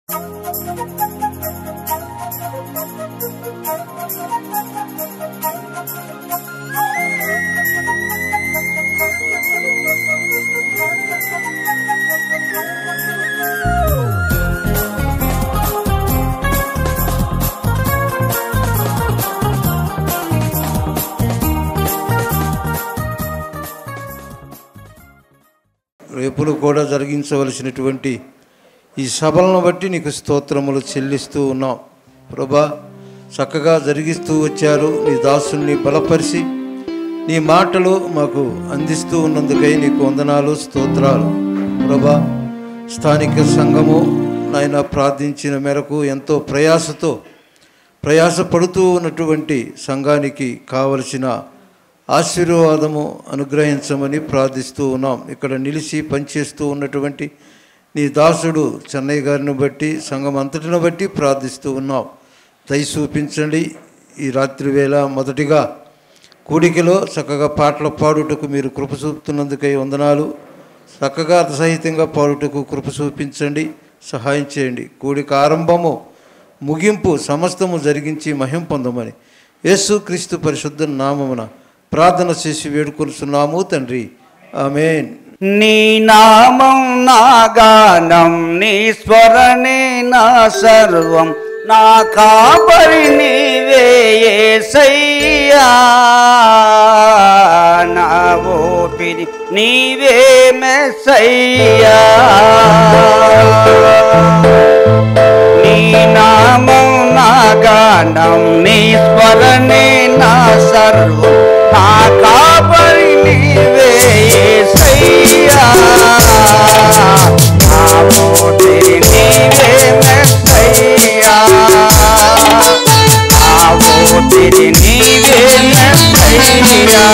రేపులు కూడా జరిగించవలసినటువంటి ఈ సభలను బట్టి నీకు స్తోత్రములు చెల్లిస్తూ ఉన్నాం ప్రభా. చక్కగా జరిగిస్తూ వచ్చారు. నీ దాసుల్ని బలపరిచి నీ మాటలు మాకు అందిస్తూ ఉన్నందుకై నీకు వందనాలు, స్తోత్రాలు ప్రభా. స్థానిక సంఘము నాయన ప్రార్థించిన మేరకు ఎంతో ప్రయాసపడుతూ ఉన్నటువంటి సంఘానికి కావలసిన ఆశీర్వాదము అనుగ్రహించమని ప్రార్థిస్తూ ఉన్నాం. ఇక్కడ నిలిచి పనిచేస్తూ ఉన్నటువంటి నీ దాసుడు చెన్నై గారిని బట్టి సంఘం అంతటిని బట్టి ప్రార్థిస్తూ ఉన్నాం. దయ చూపించండి. ఈ రాత్రి వేళ మొదటిగా కూడికలో చక్కగా పాటలు పాడుటకు మీరు కృప చూపుతున్నందుకై వందనాలు. చక్కగా అర్థసహితంగా పాడుటకు కృప చూపించండి, సహాయం చేయండి. కూడిక ఆరంభము ముగింపు సమస్తము జరిగించి మహిమ పొందమని యేసుక్రీస్తు పరిశుద్ధ నామమున ప్రార్థన చేసి వేడుకొనుచున్నాము తండ్రి, ఆమేన్. నీ నామం నా గానం, నీ స్వరనే నా సర్వం, నా కాపరి నీవే యేసయ్యా, నా ఊపిరి నీవే మెస్సయ్యా. నీ నామం నా గానం, నీ స్వరనే నా సర్వం, నా కాపరి నీవే యేసయ్యా, నా ఊపిరి నీవే మెస్సయ్యా, నా ఊపిరి నీవే మెస్సయ్యా.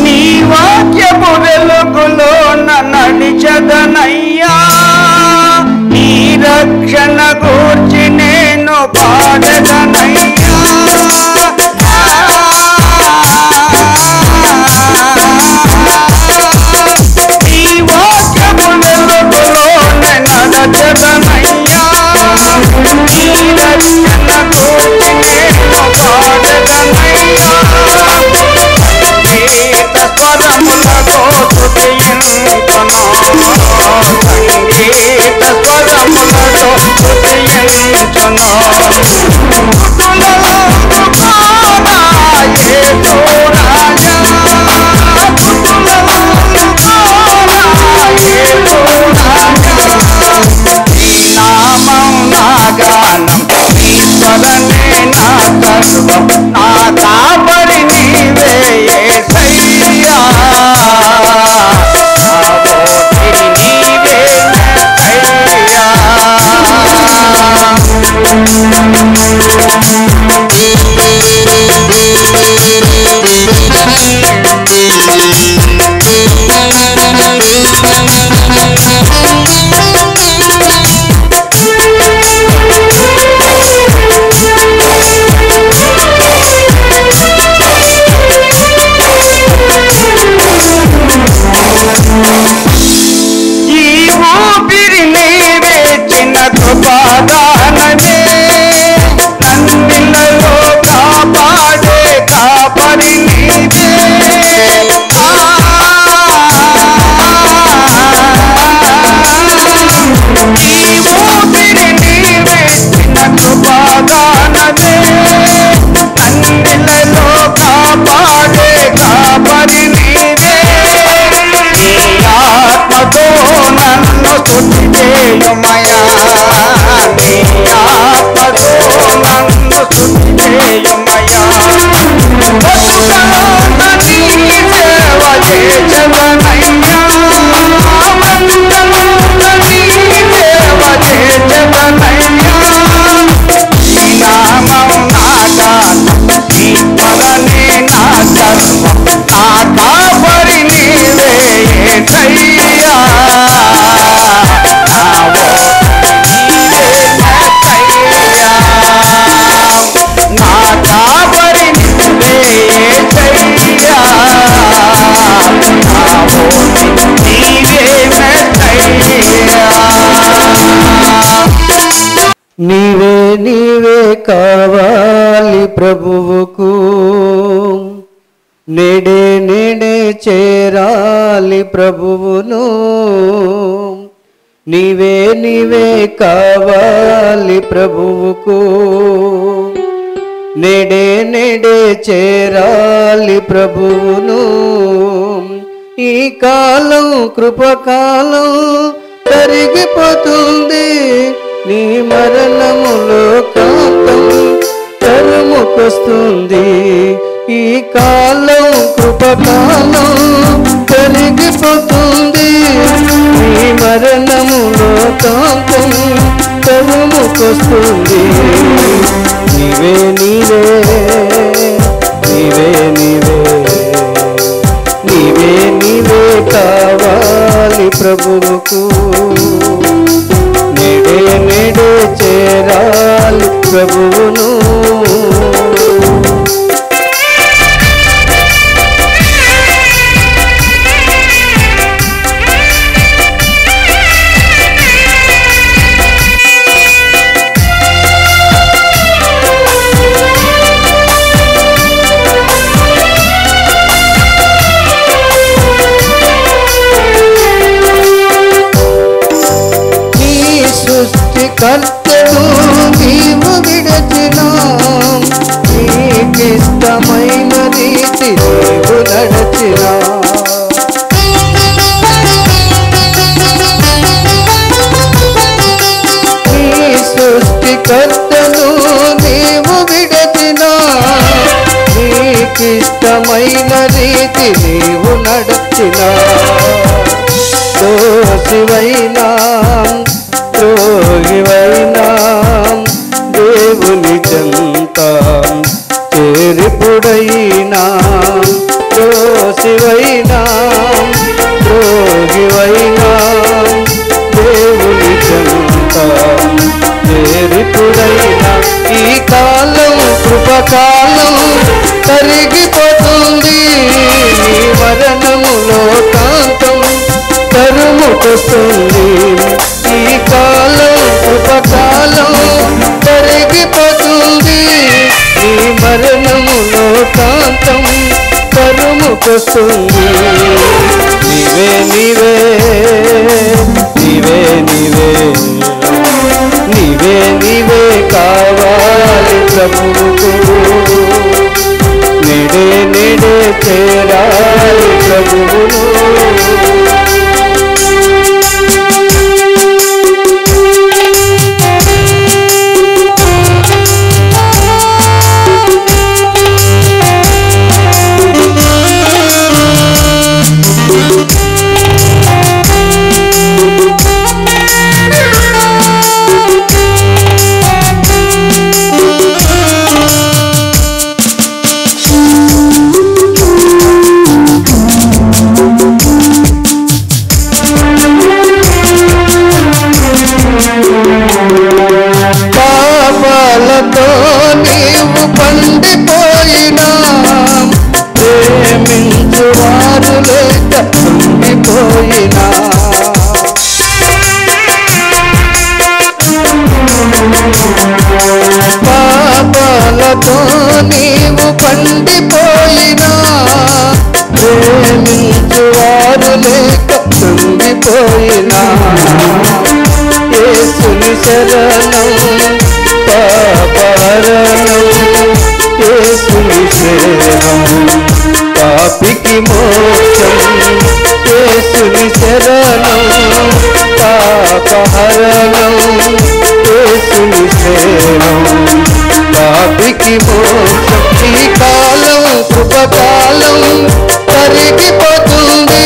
నీ వాక్యపు వెలుగులో నడిచెదనయ్యా, నీ రక్షణ గూర్చి నేను పాడెదనయ్యా. నీ వాక్యపు వెలుగులో నడిచెదనయ్యా, నీ రక్షణ గూర్చి నేను పాడెదనయ్యా. సంగీత స్వరములతో స్తుతించును, సంగీత స్వరములతో స్తుతించును, యేసయ్యా నా ఓటి నీవే మెస్సయ్యా నీవే నీవే కావాలి ప్రభువుకు నేడే నేడే చేరాలి ప్రభువును నీవే నీవే కావాలి ప్రభువుకు నేడే నేడే చేరాలి ప్రభువును ఈ కాలం కృపకాలం కరిగిపోతుంది నీ మరణములో కాంతం తరుముకొస్తుంది ఈ కాలం కృపకాలం కరిగిపోతుంది నీ మరణములో కాంతం తరుముకొస్తుంది నీవే నీవే నీవే నీవే నీవే నీవే కావాలి ప్రభువుకు నేడే నేడే చేరాలి ప్రభువును కర్తను నీవు విడచినా నీకిష్టమైన రీతి నీవు నడచినా నీ సృష్టికర్తను నీవు విడచినా నీకిష్టమైన రీతి నీవు నడచినా దోషివైనా ద్రోహివైనా దేవుని చెంత చేరిపుడైనా దోషివైనా ద్రోహివైనా దేవుని చెంత చేరిపుడైనా ఈ కాలం కృపకాలం కరిగిపోతుంది నీ మరణములో కాంతం తరుముకొస్తుంది ఈ కాలం కృపకాలం కరిగిపోతుంది ఈ మరణములో కాంతం తరుముకొస్తుంది నీవే నీవే నీవే నీవే నీవే నీవే కావాలి ప్రభువుకు నేడే నేడే చేరాలి ప్రభువును పాపాలతో నీవు పండిపోయినా ప్రేమించువారు లేక కుంగిపోయినా పాపాలతో నీవు పండిపోయినా ప్రేమించువారు లేక కుంగిపోయినా యేసుని శరణం పాపహరణం యేసుని శరణం పాపికి మోక్షం యేసుని శరణం పాపహరణం యేసుని శరణం పాపికి మోక్షం ఈ కాలం కృపకాలం కరిగిపోతుంది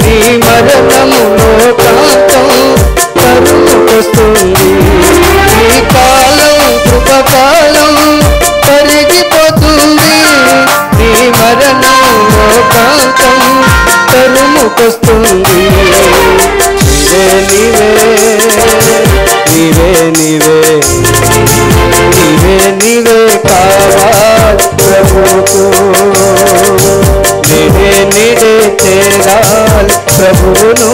నీ మరణములో కాంతం తరుముకొస్తుంది ఈ కాలం కృపకాలం కరిగిపోతుంది నీ మరణంలో కాంతం తరుముకొస్తుంది నీవే నీవే నీవే నీవే నీవే నీవే కావాలి ప్రభువుకు ప్రభువును.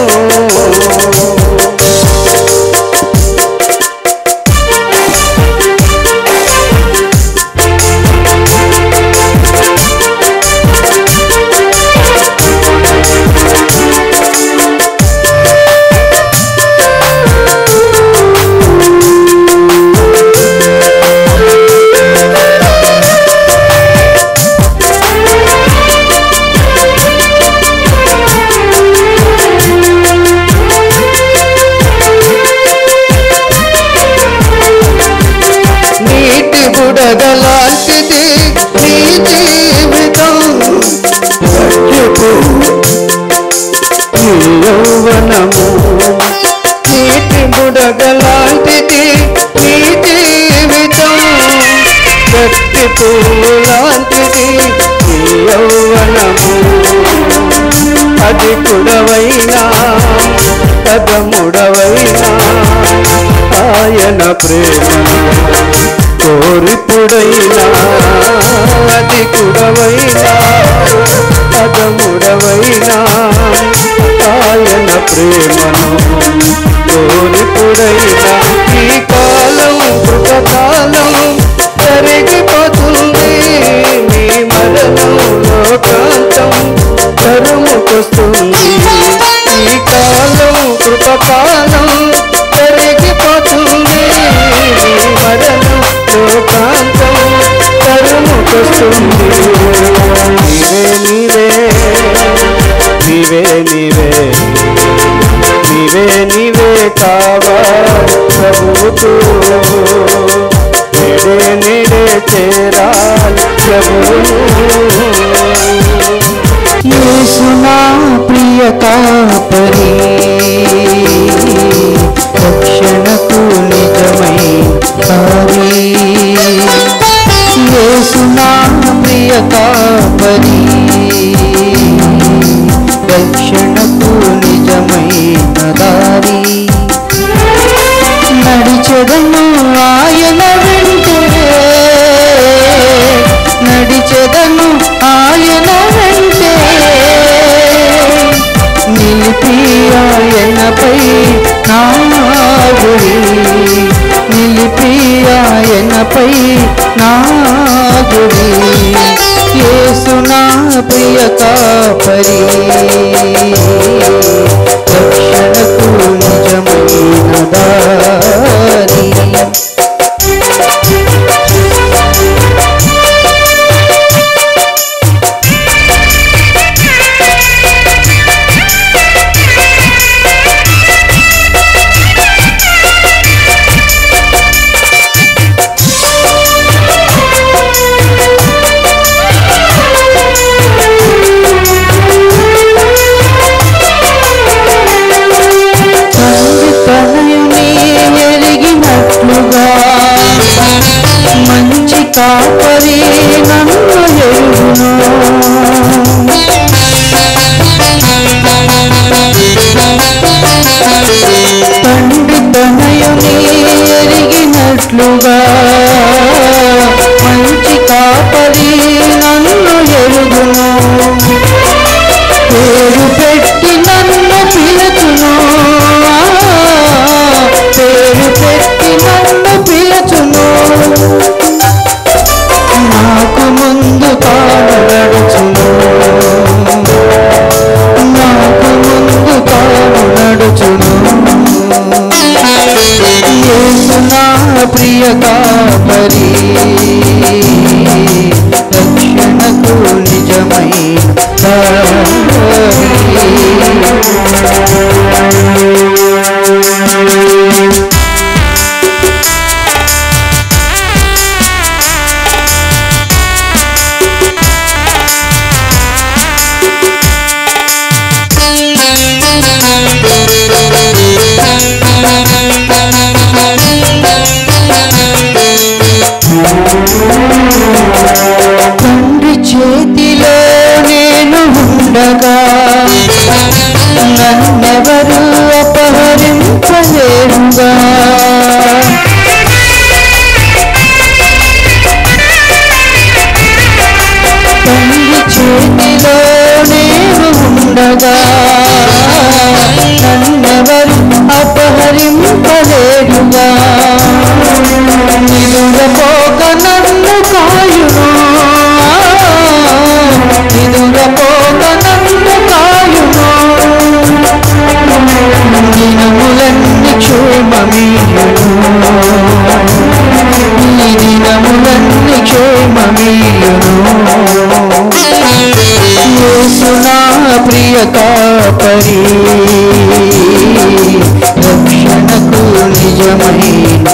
బుడగలాంటిది నీ జీవితం, నీ యౌవనము. నీటి బుడగలాంటిది నీ జీవితం, గట్టి పువ్వు లాంటిది నీ యౌవనము. అది కుడవైనా పదముడవైనా ఆయన ప్రేమను కోరిపుడైనా, అది కుడవైనా పదముడవైనా ఆయన ప్రేమను కోరిపుడైనా. ఈ కాలం కృతకాలం జరిగిపోతుంది, నీ మరణం లోకాంతం తరుముకొస్తుంది. ఈ కాలం కృతకాలం జరిగిపోతుంది, నీ మరణం లోకాంతం తరుముకొస్తుంది. నీవే నీవే నీవే నీవే నీవే నీవే కావా ప్రభువుకు, నేడే నేడే చేరాలి ప్రభువును. యేసు నా ప్రియ కాపరి, రక్షణకు నిజమైన కాపరి. యేసు నా ప్రియ కాపరి, రక్షణకు నిజమైన దారి. నడిచెదను ఆయన వెంటే, నడిచెదను ఆయన వెంటే, నిలిపి ఆయనపై నా గురి, నిలిపి ఆయనపై నా గురి. యేసు నా ప్రియ కాపరి, రక్షణకు నిజమైన దారి. తనయుని ఉండగా నన్నెవరు అపహరింపలేరుగా నిదురపోక నన్ను కాయును నిదురపోక నన్ను కాయును దినములన్నీ క్షేమమీయును ఈ దినములన్నీ క్షేమమీయును యేసు నా ప్రియ కాపరి రక్షణకు నిజమైన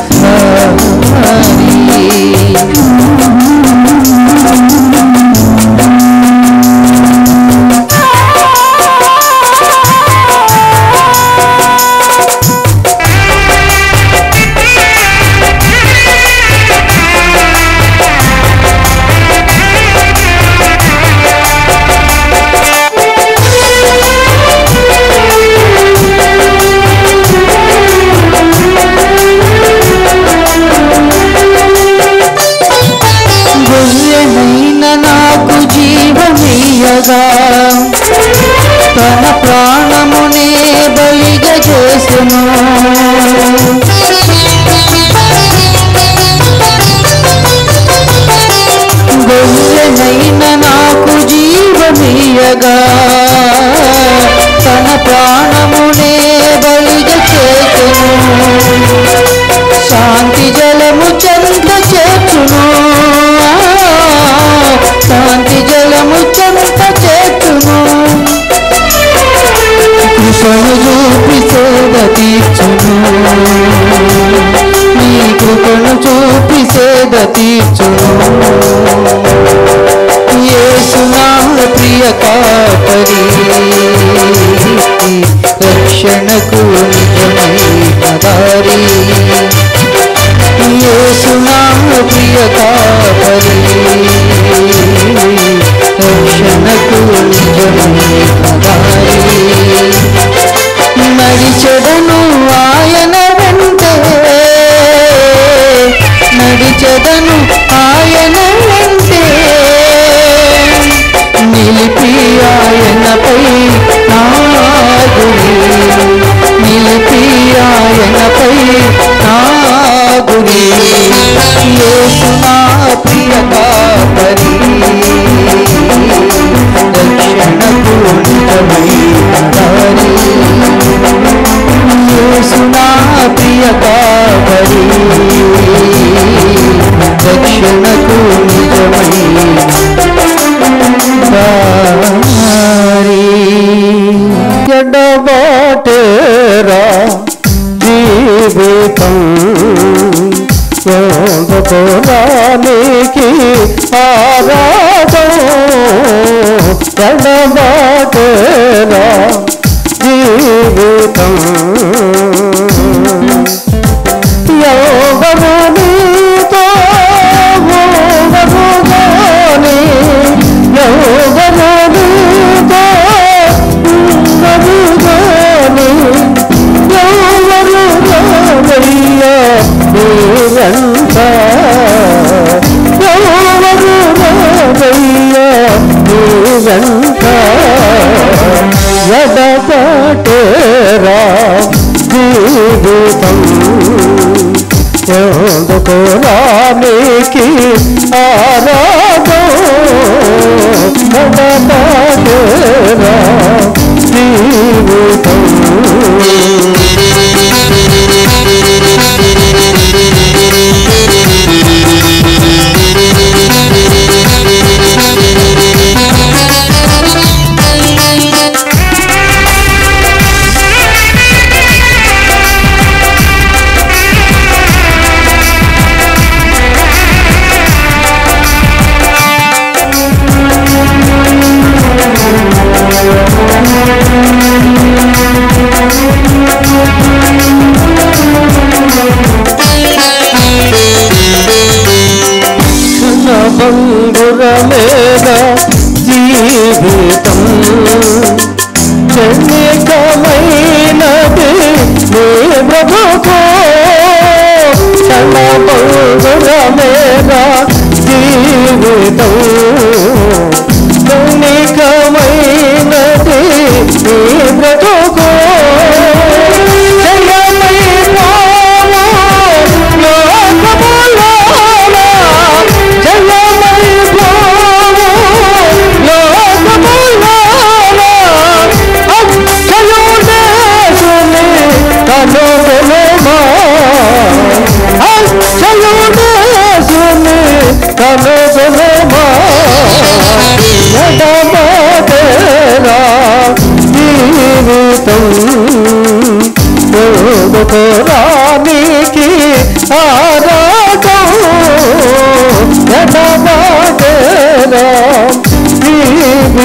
తన ప్రాణమునే బలిగా చేసెను గొర్రెనైన నాకు జీవమీయగా తన ప్రాణమునే బలిగా చేసెను శాంతి జలము చెంత చేర్చును శాంతి జలము చెంత చేర్చును కృపను చూపి సేద తీర్చును నీ కృపను చూపి సేద తీర్చును యేసు నా ప్రియ కాపరి రక్షణకు నిజమైన దారి యేసు నా ప్రియ కాపరి రక్షణకు నిజమైన దారి నడిచెదను ఆయన వెంటే నడిచెదను ఆయన వెంటే నిలిపి ఆయనపై నా గురి నిలిపి ఆయనపై నా గురి యేసు నా ప్రియ కాపరి రక్షణకు నిజమైన దారి యేసు నా ప్రియ కాపరి రక్షణకు నిజమైన దారి ఎడబాటేరా జీవితం యోగపురానికి ఆరాధం ఎడబాటేరా జీవితం యోగమునితో యోగముగాని యోగమునితో యోగముగాని యోగముగానయ్యా నీరంట యోగముగానయ్యా నీరంట ఎడబాటేరా జీవితం యోగపురానికి ఆరాధం ఎడబాటేరా జీవితం బంగురమేద జీవితం క్షణికమైనది నీ ప్రభుకో బంగురమేద జీవితం క్షణికమైనది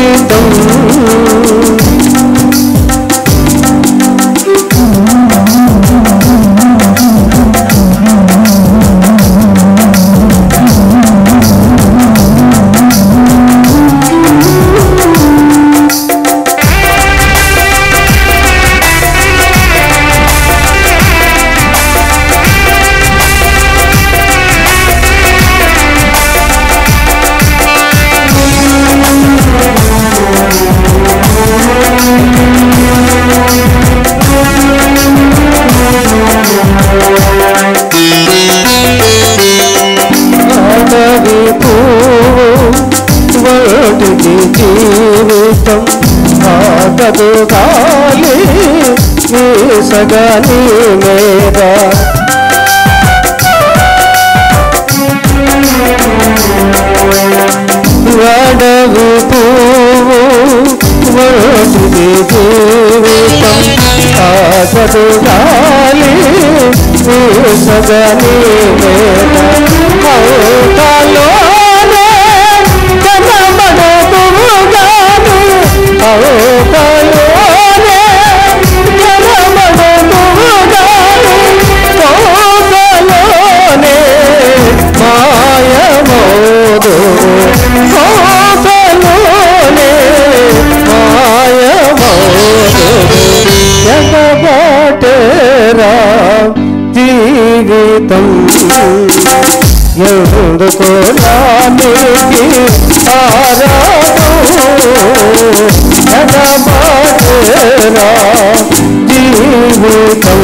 జీవితం జీవితం ఆగదు గాలి వీసగని మీద అడవి పువ్వు వాటిది జీవితం ఆగదు గాలి వీసగని మీద అవుతాలోనే మాయమోదు ఎగబాటేరా జీవితం ఎందుకు నానికి ఎగబాటేరా జీవితం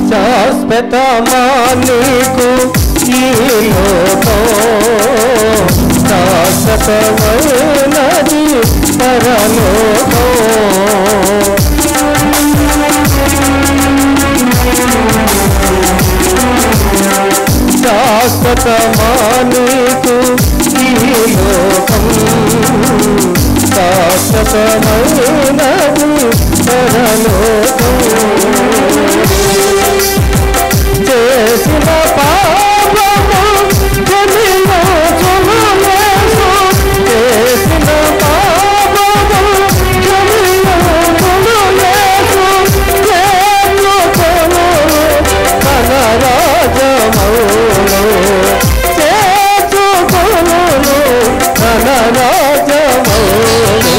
శాశ్వతమా నీకు ఈ లోకం శాశ్వతమైనది పరలోకం శాశ్వతమా నీకు ఈ లోకం శాశ్వతమైనది పరలోకం చేసిన పాపము జనిలో చులులేసు చేసిన పాపము జనిలో చులులేసు చేతుకొను తన రాజమౌను చేతుకొను తన రాజమౌను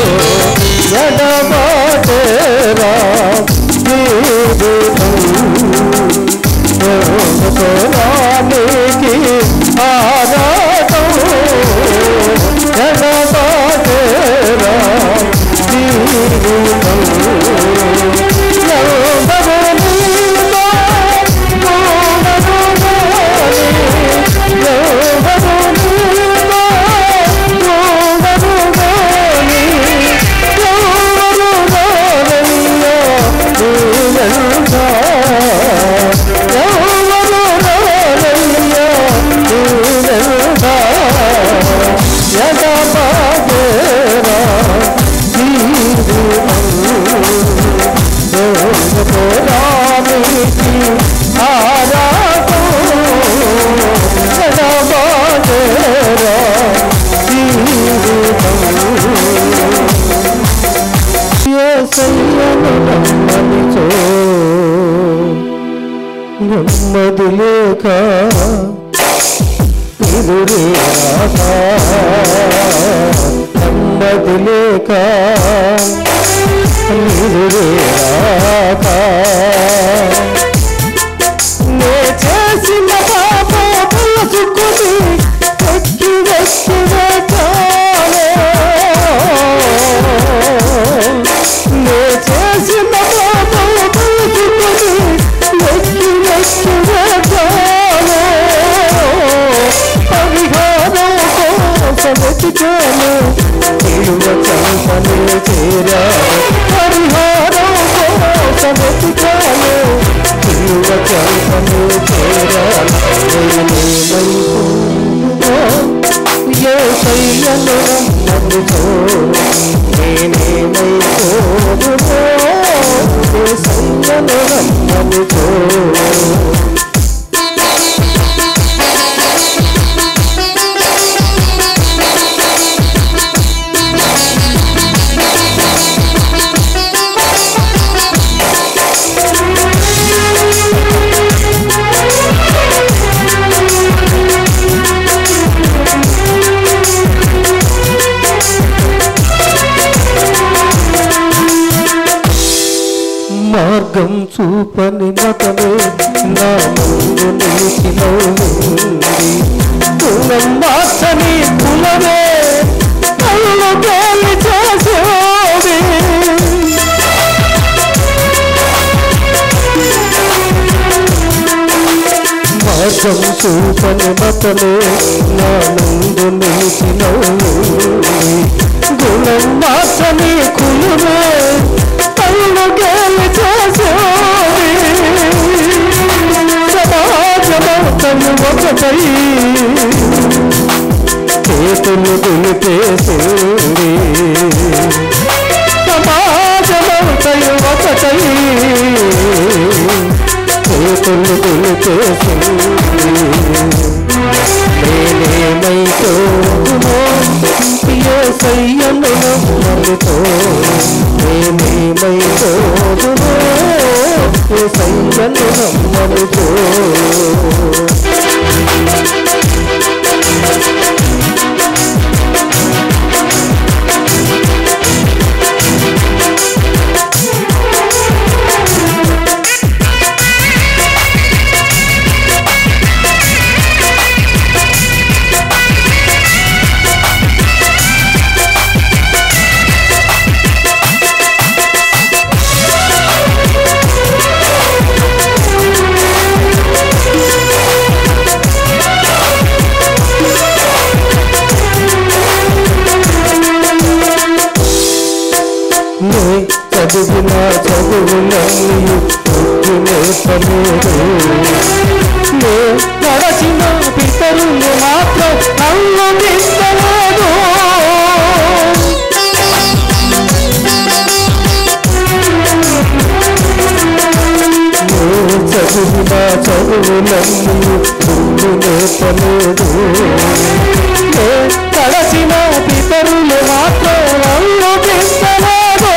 ఎడబాటేరా జీవితం నానికి ఆరాటం ఎడబాటేరా జీవితం నెమ్మది లేక ఎదురే రాక నెమ్మది లేక ఎదురే రాక నే చేసిన పాపం తెలుసుకుని వెక్కి వెక్కి వెక్కాలే నే చేసిన పాపం తెలుసుకుని వెక్కి వెక్కి వెక్కాలే పరిహారం కోసం వెతికాను నిలువ చంపనే చేరా పరిహారం కోసం పోదునో యేసయ్యను రమ్మనితో మార్గం చూపని మతమే నా ముందు నిలిచినవుంది కులం మార్చని కులమే కళ్ళు గేలి చేసేది మార్గం చూపని మతమే నా ముందు నిలిచినవుంది కులం మార్చని కులమే కళ్ళు గేలి చేసేది సమాజమంతను ఒకటై చేతులు దులిపేసింది సమాజమంతను ఒకటై చేతులు దులిపేసింది నేనేమైపోదునో యేసయ్యను రమ్మనితో నేనేమైపోదునో యేసయ్యను రమ్మనితో చదివిన చదువులన్నీ నేర్పలేదు నే నడచిన పితరులు మాత్రం నమ్మలేదు చదివిన చదువులన్నీ నేర్పలేదు నే నడచిన పితరులు మాత్రం నమ్మలేదు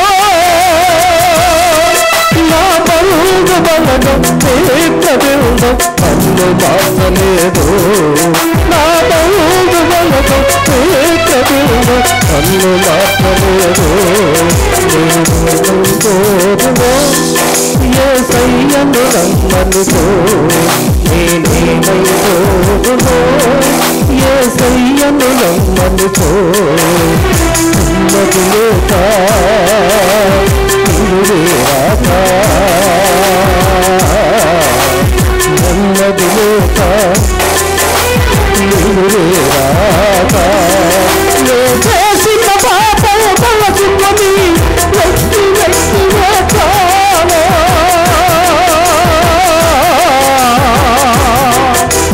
అన్ను మార్చలేదు నా బౌదు వలదు ఏకబిందు అన్ను మార్చలేదు నేనేమైపోదునో యేసయ్యను రమ్మనితో నేనేమైపోదునో యేసయ్యను రమ్మనితో ఉన్నది లేక ఇల్లు రాక నెమ్మది లేక ఇల్లు రాక నే చేసిన పాపం తలచుకొని వ్యక్తి వ్యక్తి వేచాను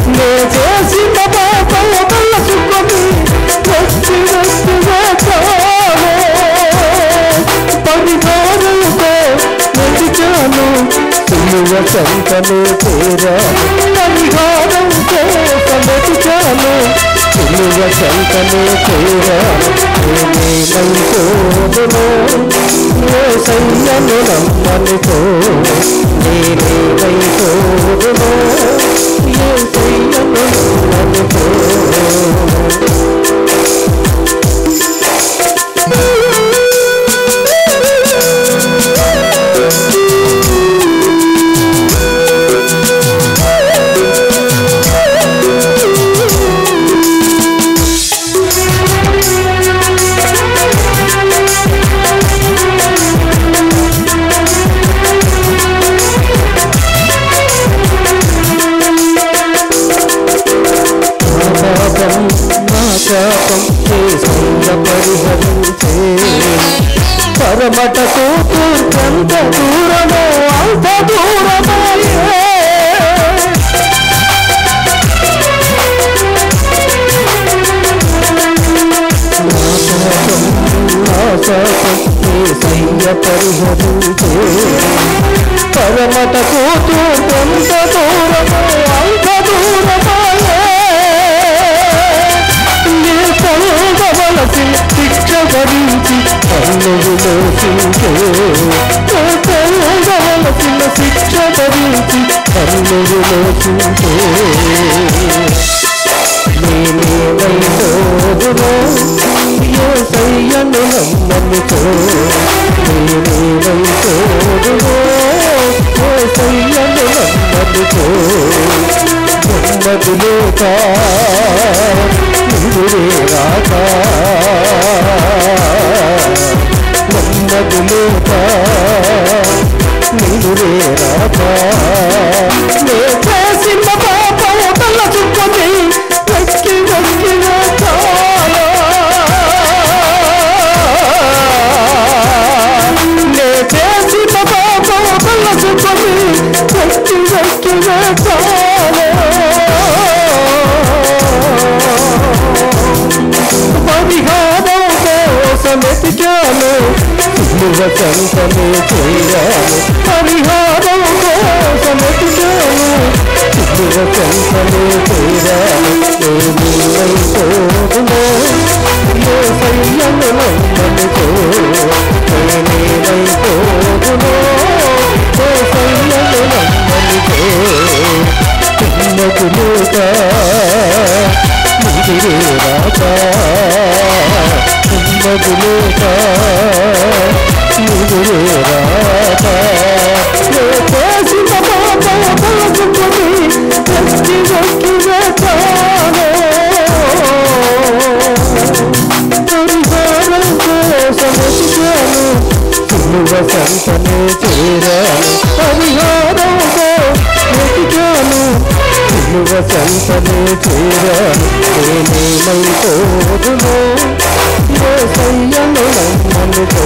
నే చేసిన పాపం తలచుకొని వ్యక్తి వ్యక్తి వేచాను పరిహారంతో నడిచాను సిలువ చెంతనే చేరాను పరిహారం కోసం వెతికాను సిలువ చెంతనే చేరాను నేనేమైపోదునో యేసయ్యను రమ్మనితో నేనేమైపోదునో యేసయ్యను రమ్మనితో పరమటకు ఎంత దూరమో అంత దూరమయ్యే సైన్య పరిహరించే పరమట కూతూ కొంత దూరము అంత దూరమాయే నీ పొందవలసిన శిక్ష భరించి కన్నులోచించే పొందవలసిన శిక్ష భరించి కన్నులోచించే నేనేమైపోదునో యేసయ్యను నమ్ముకో నేనేమైపోదునో యేసయ్యను నమ్ముకో నెమ్మదిలేక నిదురే రాక నెమ్మదిలేక నిదురే రాక నే చేసిన పాపం తలచుకొని వెక్కి వెక్కిన చాలు నే చేసిన పాపం తలచుకొని వెక్కి వెక్కిన చాలు పరిహారం కోసం వెతికాను సిలువ సంతనే చేరాను పరిహారం కోసం వెతికాను సిలువ సంతనే చేరాను నేనేమైపోదునో యేసయ్యను నమ్ముకో నేనేమైపోదునో యేసయ్యను నమ్ముకో చిన్నగులేక నిదురే రాక చిన్నగులేక నిదురే రాక చేసిన పాపం తలచుకొని వెక్కి వెక్కిన చాలు పరిహారం కోసం వెతికాను సిలువ సంతనే చేరాను పరిహారం వెతికాను సిలువ సంతనే చేరాను నేనేమైపోదునో యేసయ్యను నమ్ముకో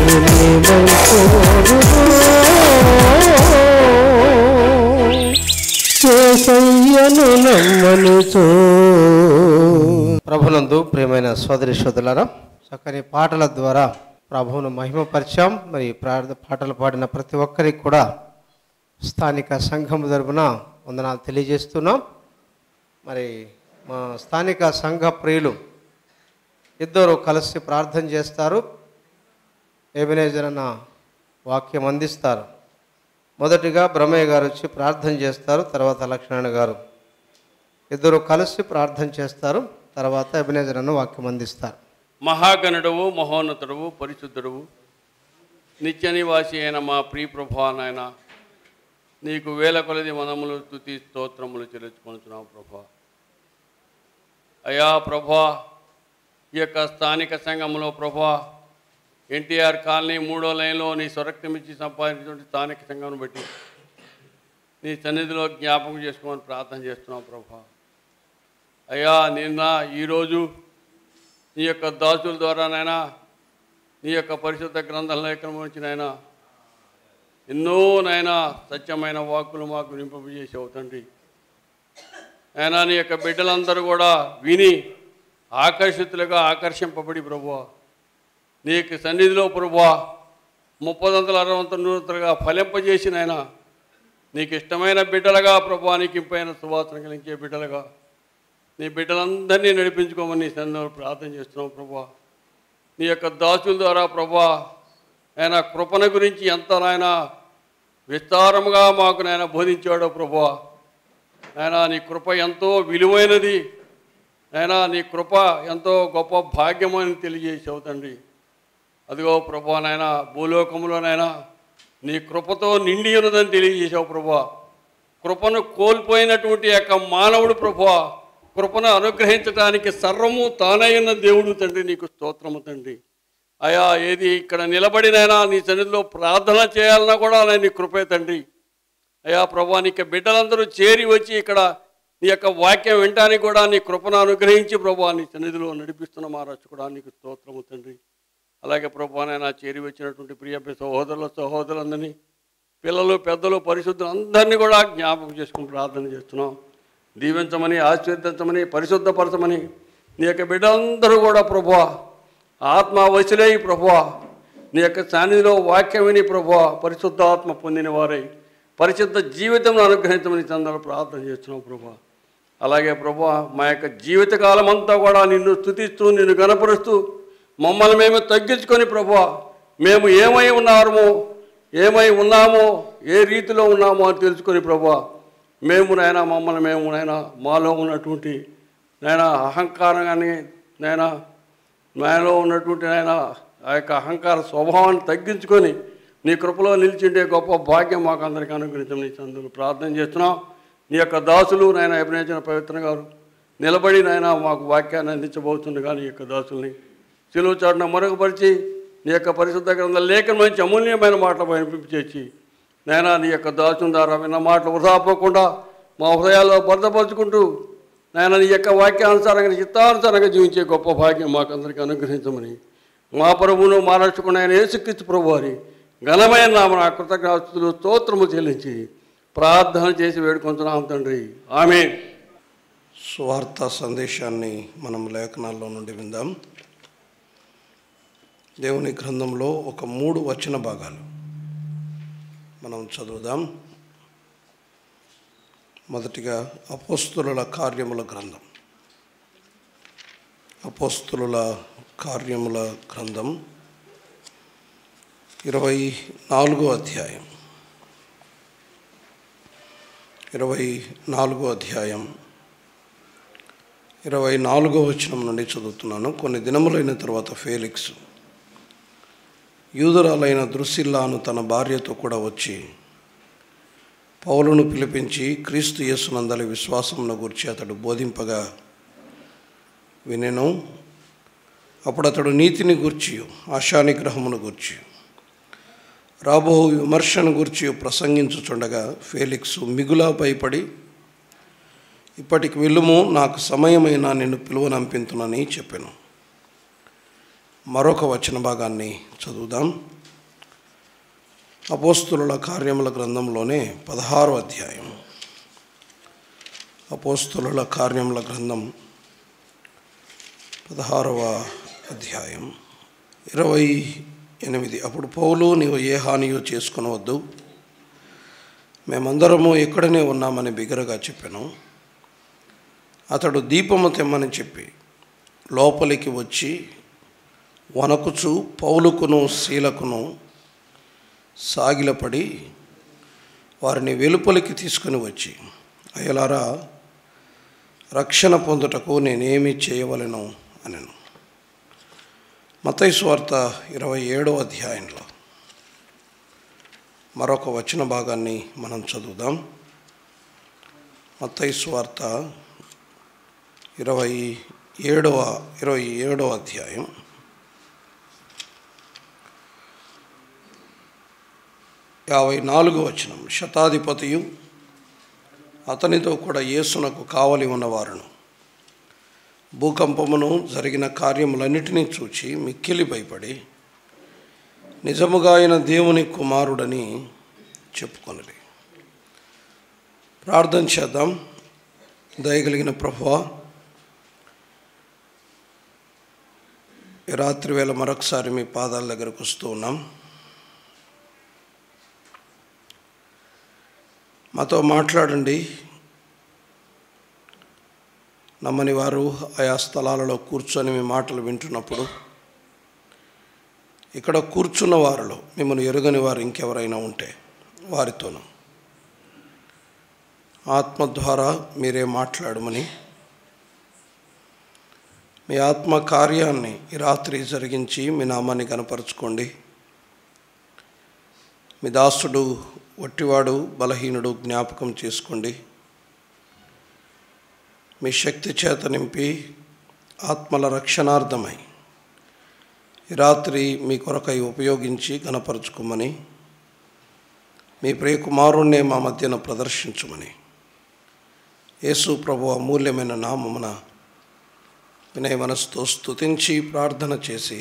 నేనేమైపోదునో యేసయ్యను నమ్ముకో. ప్రభునందు ప్రియమైన సోదరి సోదరులారా, చక్కని పాటల ద్వారా ప్రభువును మహిమపరిచాం. మరి పాటలు పాడిన ప్రతి ఒక్కరికి కూడా స్థానిక సంఘం తరపున వందనాలు తెలియజేస్తున్నాం. మరి మా స్థానిక సంఘ ప్రియులు ఇద్దరు కలిసి ప్రార్థన చేస్తారు. ఎబెనేజర్ అన్న వాక్యం అందిస్తారు. మొదటిగా బ్రహ్మయ్య గారు వచ్చి ప్రార్థన చేస్తారు, తర్వాత లక్ష్మణ గారు ఇద్దరు కలిసి ప్రార్థన చేస్తారు. తర్వాత ఎబెనేజర్ అన్న వాక్యం అందిస్తారు. మహాగణుడవు, మహోన్నతుడవు, పరిశుద్ధుడవు, నిత్య నివాసి అయిన మా ప్రియ ప్రభువా నాయన, నీకు వేల కొలది మనములు స్తుతి స్తోత్రములు చెల్లించుకొనుచున్నాము ప్రభువా. అయ్యా ప్రభువా, ఈ యొక్క స్థానిక సంఘంలో ప్రభువా ఎన్టీఆర్ కాలనీ 3వ లైన్లో నీ స్వరక్తమిచ్చి సంపాదించినటువంటి స్థానిక సంఘం బట్టి నీ సన్నిధిలో జ్ఞాపకం చేసుకోమని ప్రార్థన చేస్తున్నాం ప్రభువా. అయ్యా నిన్న ఈరోజు నీ యొక్క దాసుల ద్వారా నాయనా, నీ యొక్క పరిశుద్ధ గ్రంథ లేఖనం నుంచి నాయనా ఎన్నో నాయనా సత్యమైన వాక్కులు మాకు నింపజేసావు తండ్రి. అయినా నీ యొక్క బిడ్డలందరూ కూడా విని ఆకర్షితులుగా ఆకర్షింపబడి ప్రభువా నీకు సన్నిధిలో ప్రభువా 30-60-100గా ఫలింపజేసిన ఆయన నీకు ఇష్టమైన బిడ్డలుగా ప్రభువా, నీకు ఇంపైన సువాసన కలిగించే బిడ్డలుగా నీ బిడ్డలందరినీ నడిపించుకోమని నీ సన్నిధిలో ప్రార్థన చేస్తున్నాం ప్రభువా. నీ యొక్క దాసుల ద్వారా ప్రభువా ఆయన కృపణ గురించి ఎంత నాయన విస్తారముగా మాకు నాయన బోధించాడో ప్రభువా. ఆయన నీ కృప ఎంతో విలువైనది, అయినా నీ కృప ఎంతో గొప్ప భాగ్యమని తెలియజేసావు తండ్రి. అదిగో ప్రభువా నాయన భూలోకంలోనైనా నీ కృపతో నిండి ఉన్నదని తెలియజేసావు ప్రభువా. కృపను కోల్పోయినటువంటి యొక్క మానవుడు ప్రభువా కృపను అనుగ్రహించడానికి సర్వము తానై ఉన్న దేవుడు తండ్రి, నీకు స్తోత్రము తండ్రి. అయా ఏది ఇక్కడ నిలబడినైనా నీ సన్నిధిలో ప్రార్థన చేయాలన్నా కూడా నీ కృపే తండ్రి. అయా ప్రభువా నీకు బిడ్డలందరూ చేరి వచ్చి ఇక్కడ నీ యొక్క వాక్యం వినటానికి కూడా నీ కృపను అనుగ్రహించి ప్రభువా నీ సన్నిధిలో నడిపిస్తున్న మా రక్షకుడా నీకు స్తోత్రము తండ్రి. అలాగే ప్రభువానైనా చేరి వచ్చినటువంటి ప్రియ సహోదరులందరినీ, పిల్లలు పెద్దలు పరిశుద్ధులు అందరినీ కూడా జ్ఞాపకం చేసుకుని ప్రార్థన చేస్తున్నాం. దీవించమని, ఆశీర్వదించమని, పరిశుద్ధపరచమని నీ యొక్క బిడ్డలందరూ కూడా ప్రభువా ఆత్మ వశులై ప్రభువా నీ యొక్క సన్నిధిలో వాక్యం విని ప్రభువా పరిశుద్ధాత్మ పొందిన వారై పరిశుద్ధ జీవితం అనుగ్రహించమని చందాలు ప్రార్థన చేస్తున్నాం ప్రభువా. అలాగే ప్రభువా మా యొక్క జీవితకాలం అంతా కూడా నిన్ను స్తుతిస్తూ నిన్ను గణపరుస్తూ మమ్మల్ని మేము తగ్గించుకొని ప్రభువా మేము ఏమై ఉన్నామో ఏ రీతిలో ఉన్నామో అని తెలుసుకొని ప్రభువా మేము నాయనా మాలో ఉన్నటువంటి నాయనా అహంకారం కానీ నాయనా మాలో ఉన్నటువంటి నాయనా ఆ యొక్క అహంకార స్వభావాన్ని తగ్గించుకొని నీ కృపలో నిలిచిండే గొప్ప భాగ్యం మాకు అందరికీ అనుగ్రహించమని చందులు ప్రార్థన చేస్తున్నాం. నీ యొక్క దాసులు నాయన అభినయించిన పవిత్ర గారు నిలబడి నాయన మాకు వాక్యాన్ని అందించబోతుండగా నీ యొక్క దాసుల్ని సిలువ చాటున మరుగుపరిచి నీ యొక్క పరిశుద్ధ గ్రంథ లేఖన మంచి అమూల్యమైన మాటలు వినిపించేసి నాయన నీ యొక్క దాసుని ద్వారా విన్న మాటలు వృధా పోకుండా మా హృదయాల్లో భద్రపరుచుకుంటూ నాయన నీ యొక్క వాక్యానుసారంగా చిత్తానుసారంగా జీవించే గొప్ప భాగ్యం మాకు అందరికీ అనుగ్రహించమని మా ప్రభువును మా రక్షకుడు ఆయన యేసుక్రీస్తు ప్రభు వారి ఘనమైన నామన కృతజ్ఞతలు స్తోత్రము చెల్లించి ప్రార్థన చేసి వేడుకొంటున్నాం తండ్రి, ఆమేన్. సువార్త సందేశాన్ని మనం లేఖనాల్లో నుండి విందాం. దేవుని గ్రంథంలో ఒక 3 వచన భాగాలు మనం చదువుదాం. మొదటిగా అపోస్తులుల కార్యముల గ్రంథం. అపోస్తులుల కార్యముల గ్రంథం 24వ అధ్యాయం. 24వ అధ్యాయం 24వ వచనం నుండి చదువుతున్నాను. కొన్ని దినములైన తర్వాత ఫేలిక్స్ యూదురాలైన ద్రుసిల్లాను తన భార్యతో కూడా వచ్చి పౌలును పిలిపించి క్రీస్తు యేసునందలి విశ్వాసమును గూర్చి అతడు బోధింపగా వినెను. అప్పుడు అతడు నీతిని గూర్చి ఆశానిగ్రహమును గూర్చి రాబో విమర్శను గూర్చి ప్రసంగించుచుండగా ఫేలిక్సు మిగులా భయపడి ఇప్పటికి వెళ్ళుము, నాకు సమయమైనా నిన్ను పిలువనంపింతునని చెప్పాను. మరొక వచన భాగాన్ని చదువుదాం. అపోస్తులుల కార్యముల గ్రంథంలోనే 16వ అధ్యాయం. అపోస్తులుల కార్యముల గ్రంథం 16వ అధ్యాయం 28. అప్పుడు పౌలు, నీవు ఏ హానియో చేసుకొనవద్దు, మేమందరము ఇక్కడనే ఉన్నామని బిగరగా చెప్పాను. అతడు దీపము తెమ్మని చెప్పి లోపలికి వచ్చి వణకుచు పౌలుకును శీలకును సాగిలపడి వారిని వెలుపలికి తీసుకుని వచ్చి, అయ్యలారా, రక్షణ పొందుటకు నేనేమి చేయవలెను అనెను. మత్తయి సువార్త 27వ అధ్యాయంలో మరొక వచన భాగాన్ని మనం చదువుదాం. మత్తయి సువార్త 27వ అధ్యాయం 54వ వచనం. శతాధిపతియు అతనితో కూడా యేసునకు కావలి ఉన్నవారును భూకంపమును జరిగిన కార్యములన్నిటినీ చూచి మిక్కిలి భయపడి నిజముగా ఆయన దేవుని కుమారుడని చెప్పుకొనిరి. ప్రార్థన చేద్దాం. దయగలిగిన ప్రభువా, ఈ రాత్రి వేళ మరొకసారి మీ పాదాల దగ్గరకు వస్తూ ఉన్నాం. మాతో మాట్లాడండి. నమ్మని వారు ఆయా స్థలాలలో కూర్చొని మీ మాటలు వింటున్నప్పుడు ఇక్కడ కూర్చున్న వారిలో మిమ్మల్ని ఎరుగని వారు ఇంకెవరైనా ఉంటే వారితోనూ ఆత్మ ద్వారా మీరే మాట్లాడమని, మీ ఆత్మ కార్యాన్ని ఈ రాత్రి జరిగించి మీ నామాన్ని కనపరుచుకోండి. మీ దాసుడు వట్టివాడు బలహీనుడు జ్ఞాపకం చేసుకోండి. మీ శక్తి చేత నింపి ఆత్మల రక్షణార్థమై ఈ రాత్రి మీ కొరకై ఉపయోగించి గణపరచుకోమని, మీ ప్రియ కుమారుణ్ణే మా మధ్యన ప్రదర్శించమని యేసు ప్రభు అమూల్యమైన నామమున వినయ మనసుతో స్తుతించి ప్రార్థన చేసి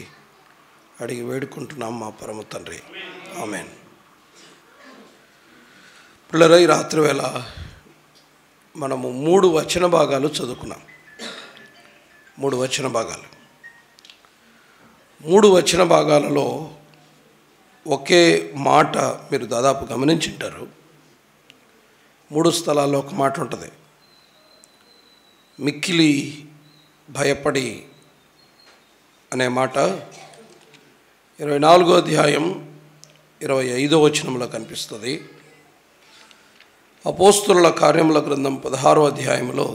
అడిగి వేడుకుంటున్నాం మా పరమ తండ్రి, ఆమేన్. పిల్లలు, ఈ రాత్రి వేళ మనము 3 వచన భాగాలు చదువుకున్నాం. 3 వచన భాగాలు. 3 వచన భాగాలలో ఒకే మాట మీరు దాదాపు గమనించుంటారు. 3 స్థలాల్లో ఒక మాట ఉంటుంది. మిక్కిలి భయపడి అనే మాట 24వ అధ్యాయం 25వ వచనంలో కనిపిస్తుంది. అపోస్తుల కార్యముల గ్రంథం 16వ అధ్యాయంలో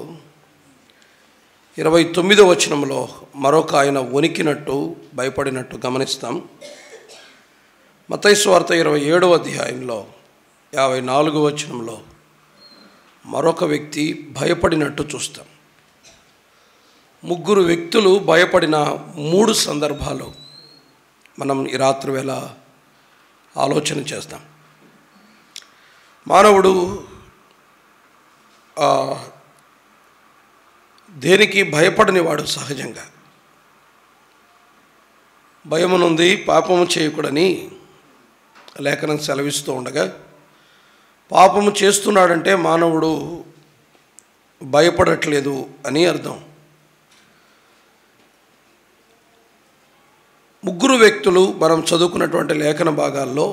29వ వచనంలో మరొక ఆయన వణికినట్టు భయపడినట్టు గమనిస్తాం. మత్తయి సువార్త 27వ అధ్యాయంలో 54వ వచనంలో మరొక వ్యక్తి భయపడినట్టు చూస్తాం. 3 వ్యక్తులు భయపడిన 3 సందర్భాలు మనం ఈ రాత్రి వేళ ఆలోచన చేస్తాం. మానవుడు దేనికి భయపడని వాడు సహజంగా. భయమునుంది పాపము చేయకూడని లేఖనం సెలవిస్తూ ఉండగా, పాపము చేస్తున్నాడంటే మానవుడు భయపడట్లేదు అని అర్థం. 3 వ్యక్తులు మనం చదువుకున్నటువంటి లేఖన భాగాల్లో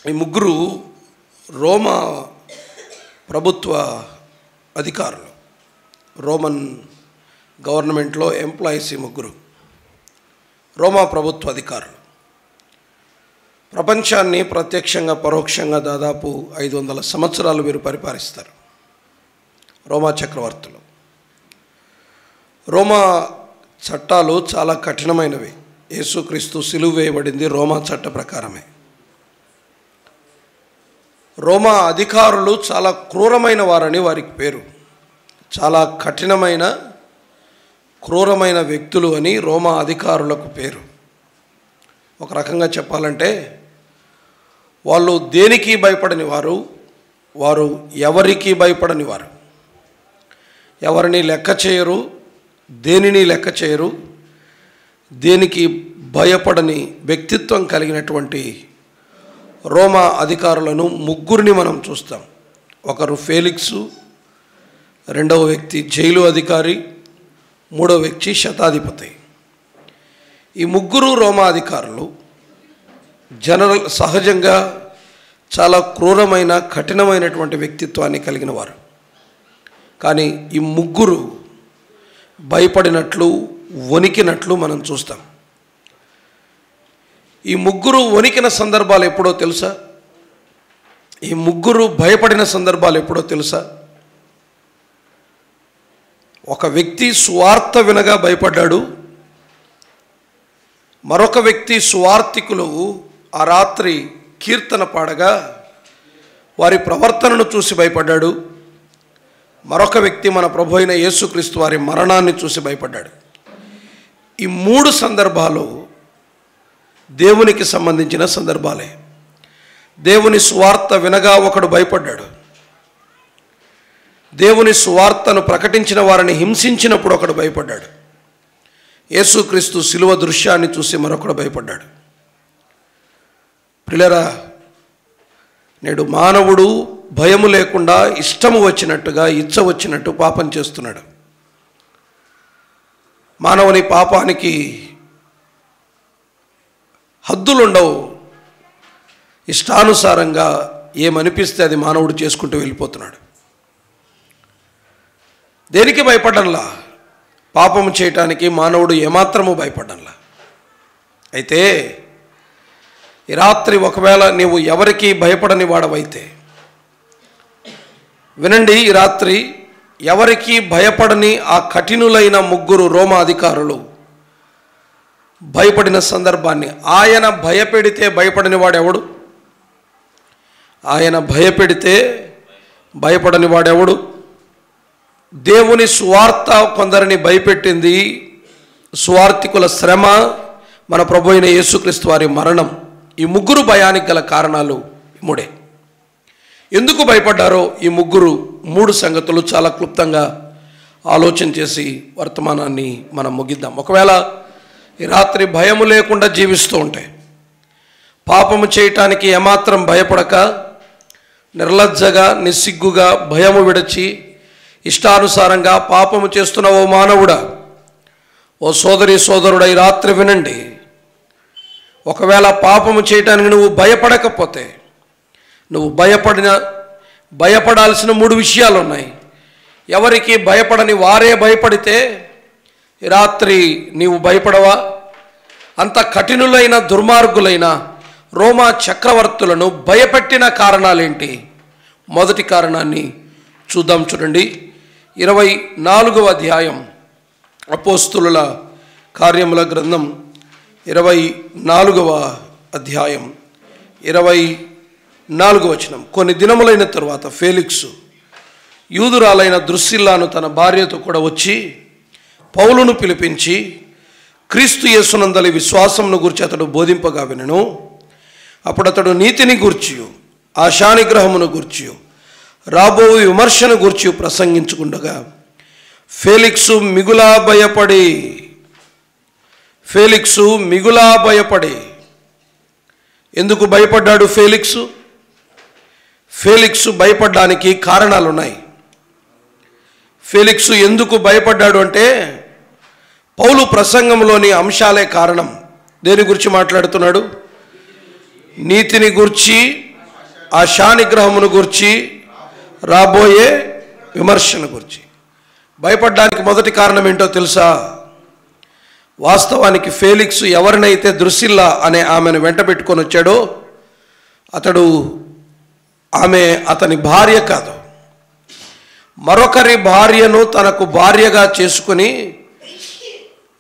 ఈ 3 రోమా ప్రభుత్వ అధికారులు, రోమన్ గవర్నమెంట్లో ఎంప్లాయీస్. ఈ 3 రోమా ప్రభుత్వ అధికారులు ప్రపంచాన్ని ప్రత్యక్షంగా పరోక్షంగా దాదాపు 500 సంవత్సరాలు వీరు పరిపాలిస్తారు. రోమా చక్రవర్తులు. రోమా చట్టాలు చాలా కఠినమైనవి. యేసుక్రీస్తు సిలువ వేయబడింది రోమా చట్ట ప్రకారమే. రోమా అధికారులు చాలా క్రూరమైన వారని వారికి పేరు. చాలా కఠినమైన క్రూరమైన వ్యక్తులు అని రోమా అధికారులకు పేరు. ఒక రకంగా చెప్పాలంటే వాళ్ళు దేనికి భయపడని వారు, వారు ఎవరికి భయపడని వారు, ఎవరిని లెక్క చేయరు, దేనిని లెక్క చేయరు, దేనికి భయపడని వ్యక్తిత్వం కలిగినటువంటి రోమా అధికారులను 3 మనం చూస్తాం. ఒకరు ఫేలిక్సు, 2వ వ్యక్తి జైలు అధికారి, 3వ వ్యక్తి శతాధిపతి. ఈ 3 రోమా అధికారులు సహజంగా చాలా క్రూరమైన కఠినమైనటువంటి వ్యక్తిత్వాన్ని కలిగిన వారు. కానీ ఈ 3 భయపడినట్లు వణికినట్లు మనం చూస్తాం. ఈ 3 వణికిన సందర్భాలు ఎప్పుడో తెలుసా? ఈ 3 భయపడిన సందర్భాలు ఎప్పుడో తెలుసా? ఒక వ్యక్తి సువార్త వినగా భయపడ్డాడు. మరొక వ్యక్తి సువార్తికులు ఆ రాత్రి కీర్తన పాడగా వారి ప్రవర్తనను చూసి భయపడ్డాడు. మరొక వ్యక్తి మన ప్రభు అయిన యేసుక్రీస్తు వారి మరణాన్ని చూసి భయపడ్డాడు. ఈ 3 సందర్భాలు దేవునికి సంబంధించిన సందర్భాలే. దేవుని సువార్త వినగా ఒకడు భయపడ్డాడు. దేవుని సువార్తను ప్రకటించిన వారిని హింసించినప్పుడు ఒకడు భయపడ్డాడు. యేసుక్రీస్తు శిలువ దృశ్యాన్ని చూసి మరొకడు భయపడ్డాడు. ప్రియులారా, నేడు మానవుడు భయము లేకుండా ఇష్టము వచ్చినట్టుగా ఇచ్చ వచ్చినట్టు పాపం చేస్తున్నాడు. మానవుని పాపానికి హద్దులుండవు. ఇష్టానుసారంగా ఏమనిపిస్తే అది మానవుడు చేసుకుంటూ వెళ్ళిపోతున్నాడు. దేనికి భయపడ్డంలా? పాపము చేయటానికి మానవుడు ఏమాత్రము భయపడ్డంలా. అయితే ఈ రాత్రి ఒకవేళ నీవు ఎవరికి భయపడని వాడవైతే వినండి. ఈ రాత్రి ఎవరికి భయపడని ఆ కఠినులైన 3 రోమా అధికారులు భయపడిన సందర్భాన్ని, ఆయన భయపెడితే భయపడని వాడెవడు? ఆయన భయపెడితే భయపడని వాడెవడు? దేవుని సువార్త కొందరిని భయపెట్టింది. సువార్తికుల శ్రమ, మన ప్రభు అయిన యేసుక్రీస్తు వారి మరణం. ఈ 3 భయానికి గల కారణాలు 3. ఎందుకు భయపడ్డారో ఈ 3 సంగతులు చాలా క్లుప్తంగా ఆలోచన చేసి వర్తమానాన్ని మనం ముగిద్దాం. ఒకవేళ ఈ రాత్రి భయము లేకుండా జీవిస్తూ ఉంటే, పాపము చేయటానికి ఏమాత్రం భయపడక నిర్లజ్జగా నిస్సిగ్గుగా భయము విడచి ఇష్టానుసారంగా పాపము చేస్తున్న ఓ మానవుడా, ఓ సోదరి సోదరుడా, ఈ రాత్రి వినండి. ఒకవేళ పాపము చేయటానికి నువ్వు భయపడకపోతే, నువ్వు భయపడాల్సిన 3 విషయాలు ఉన్నాయి. ఎవరికి భయపడని వారే భయపడితే ఈ రాత్రి నీవు భయపడవా? అంత కఠినులైన దుర్మార్గులైన రోమా చక్రవర్తులను భయపెట్టిన కారణాలేంటి? మొదటి కారణాన్ని చూద్దాం. చూడండి, 24వ అధ్యాయం అపోస్తులుల కార్యముల గ్రంథం 24వ అధ్యాయం 24వ వచనం. కొన్ని దినములైన తరువాత ఫేలిక్సు యూదురాలైన ద్రుసిల్లాను తన భార్యతో కూడా వచ్చి పౌలును పిలిపించి క్రీస్తు యేసునందలి విశ్వాసమును గురించి అతడు బోధింపగా వినెను. అప్పుడు అతడు నీతిని గూర్చియు ఆశానిగ్రహమును గూర్చియు రాబో విమర్శను గూర్చి ప్రసంగించుకుండగా ఫేలిక్సు మిగులా భయపడి ఎందుకు భయపడ్డాడు? ఫేలిక్సు భయపడ్డానికి కారణాలు ఉన్నాయి. ఫేలిక్సు ఎందుకు భయపడ్డాడు అంటే పౌలు ప్రసంగంలోని అంశాలే కారణం. దేని గురించి మాట్లాడుతున్నాడు? నీతిని గూర్చి ఆశానిగ్రహమును గూర్చి రాబోయే విమర్శను గురించి. భయపడ్డానికి మొదటి కారణం ఏంటో తెలుసా? వాస్తవానికి ఫేలిక్సు ఎవరినైతే ద్రుసిల్లా అనే ఆమెను వెంట పెట్టుకొని వచ్చాడో ఆమె అతని భార్య కాదు, మరొకరి భార్యను తనకు భార్యగా చేసుకుని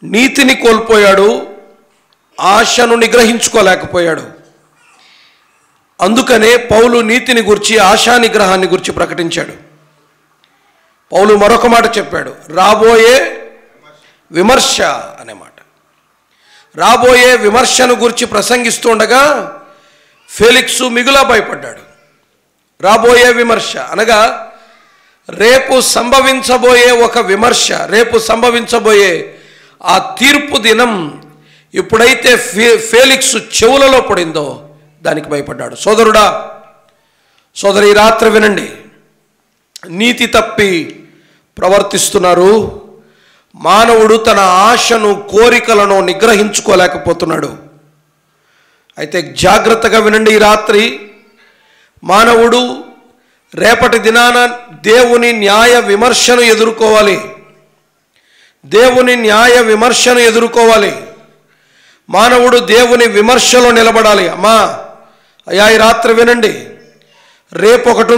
నీతిని కోల్పోయాడు, ఆశను నిగ్రహించుకోలేకపోయాడు. అందుకనే పౌలు నీతిని గురించి ఆశానిగ్రహాన్ని గురించి ప్రకటించాడు. పౌలు మరొక మాట చెప్పాడు, రాబోయే విమర్శ అనే మాట. రాబోయే విమర్శను గురించి ప్రసంగిస్తుండగా ఫేలిక్సు మిగులా భయపడ్డాడు. రాబోయే విమర్శ అనగా రేపు సంభవించబోయే ఒక విమర్శ, రేపు సంభవించబోయే ఆ తీర్పు దినం ఎప్పుడైతే ఫేలిక్సు చెవులలో పడిందో దానికి భయపడ్డాడు. సోదరుడా, సోదరి, రాత్రి వినండి. నీతి తప్పి ప్రవర్తిస్తున్నారు. మానవుడు తన ఆశను కోరికలను నిగ్రహించుకోలేకపోతున్నాడు. అయితే జాగ్రత్తగా వినండి. ఈ రాత్రి మానవుడు రేపటి దినాన దేవుని న్యాయ విమర్శను ఎదుర్కోవాలి. దేవుని న్యాయ విమర్శను ఎదుర్కోవాలి. మానవుడు దేవుని విమర్శలో నిలబడాలి. అమ్మా, అయ్యా, ఈ రాత్రి వినండి. రేపొకటి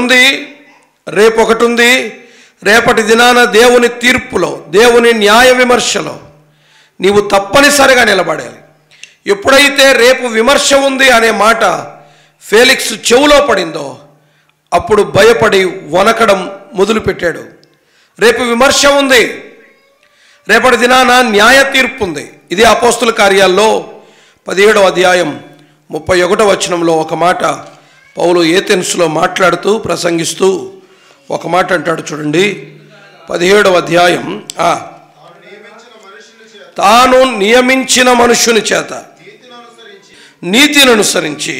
ఉంది. రేపటి దినాన దేవుని తీర్పులో, దేవుని న్యాయ విమర్శలో నీవు తప్పనిసరిగా నిలబడాలి. ఎప్పుడైతే రేపు విమర్శ ఉంది అనే మాట ఫేలిక్స్ చెవులో పడిందో అప్పుడు భయపడి వనకడం మొదలుపెట్టాడు. రేపు విమర్శ ఉంది, రేపటి దినాన న్యాయ తీర్పు ఉంది. ఇది అపోస్తుల కార్యాల్లో 17వ అధ్యాయం 31వ వచనంలో ఒక మాట పౌలు ఏథెన్సులో మాట్లాడుతూ ప్రసంగిస్తూ ఒక మాట అంటాడు. చూడండి, 17వ అధ్యాయం. తాను నియమించిన మనుష్యుని చేత నీతిని అనుసరించి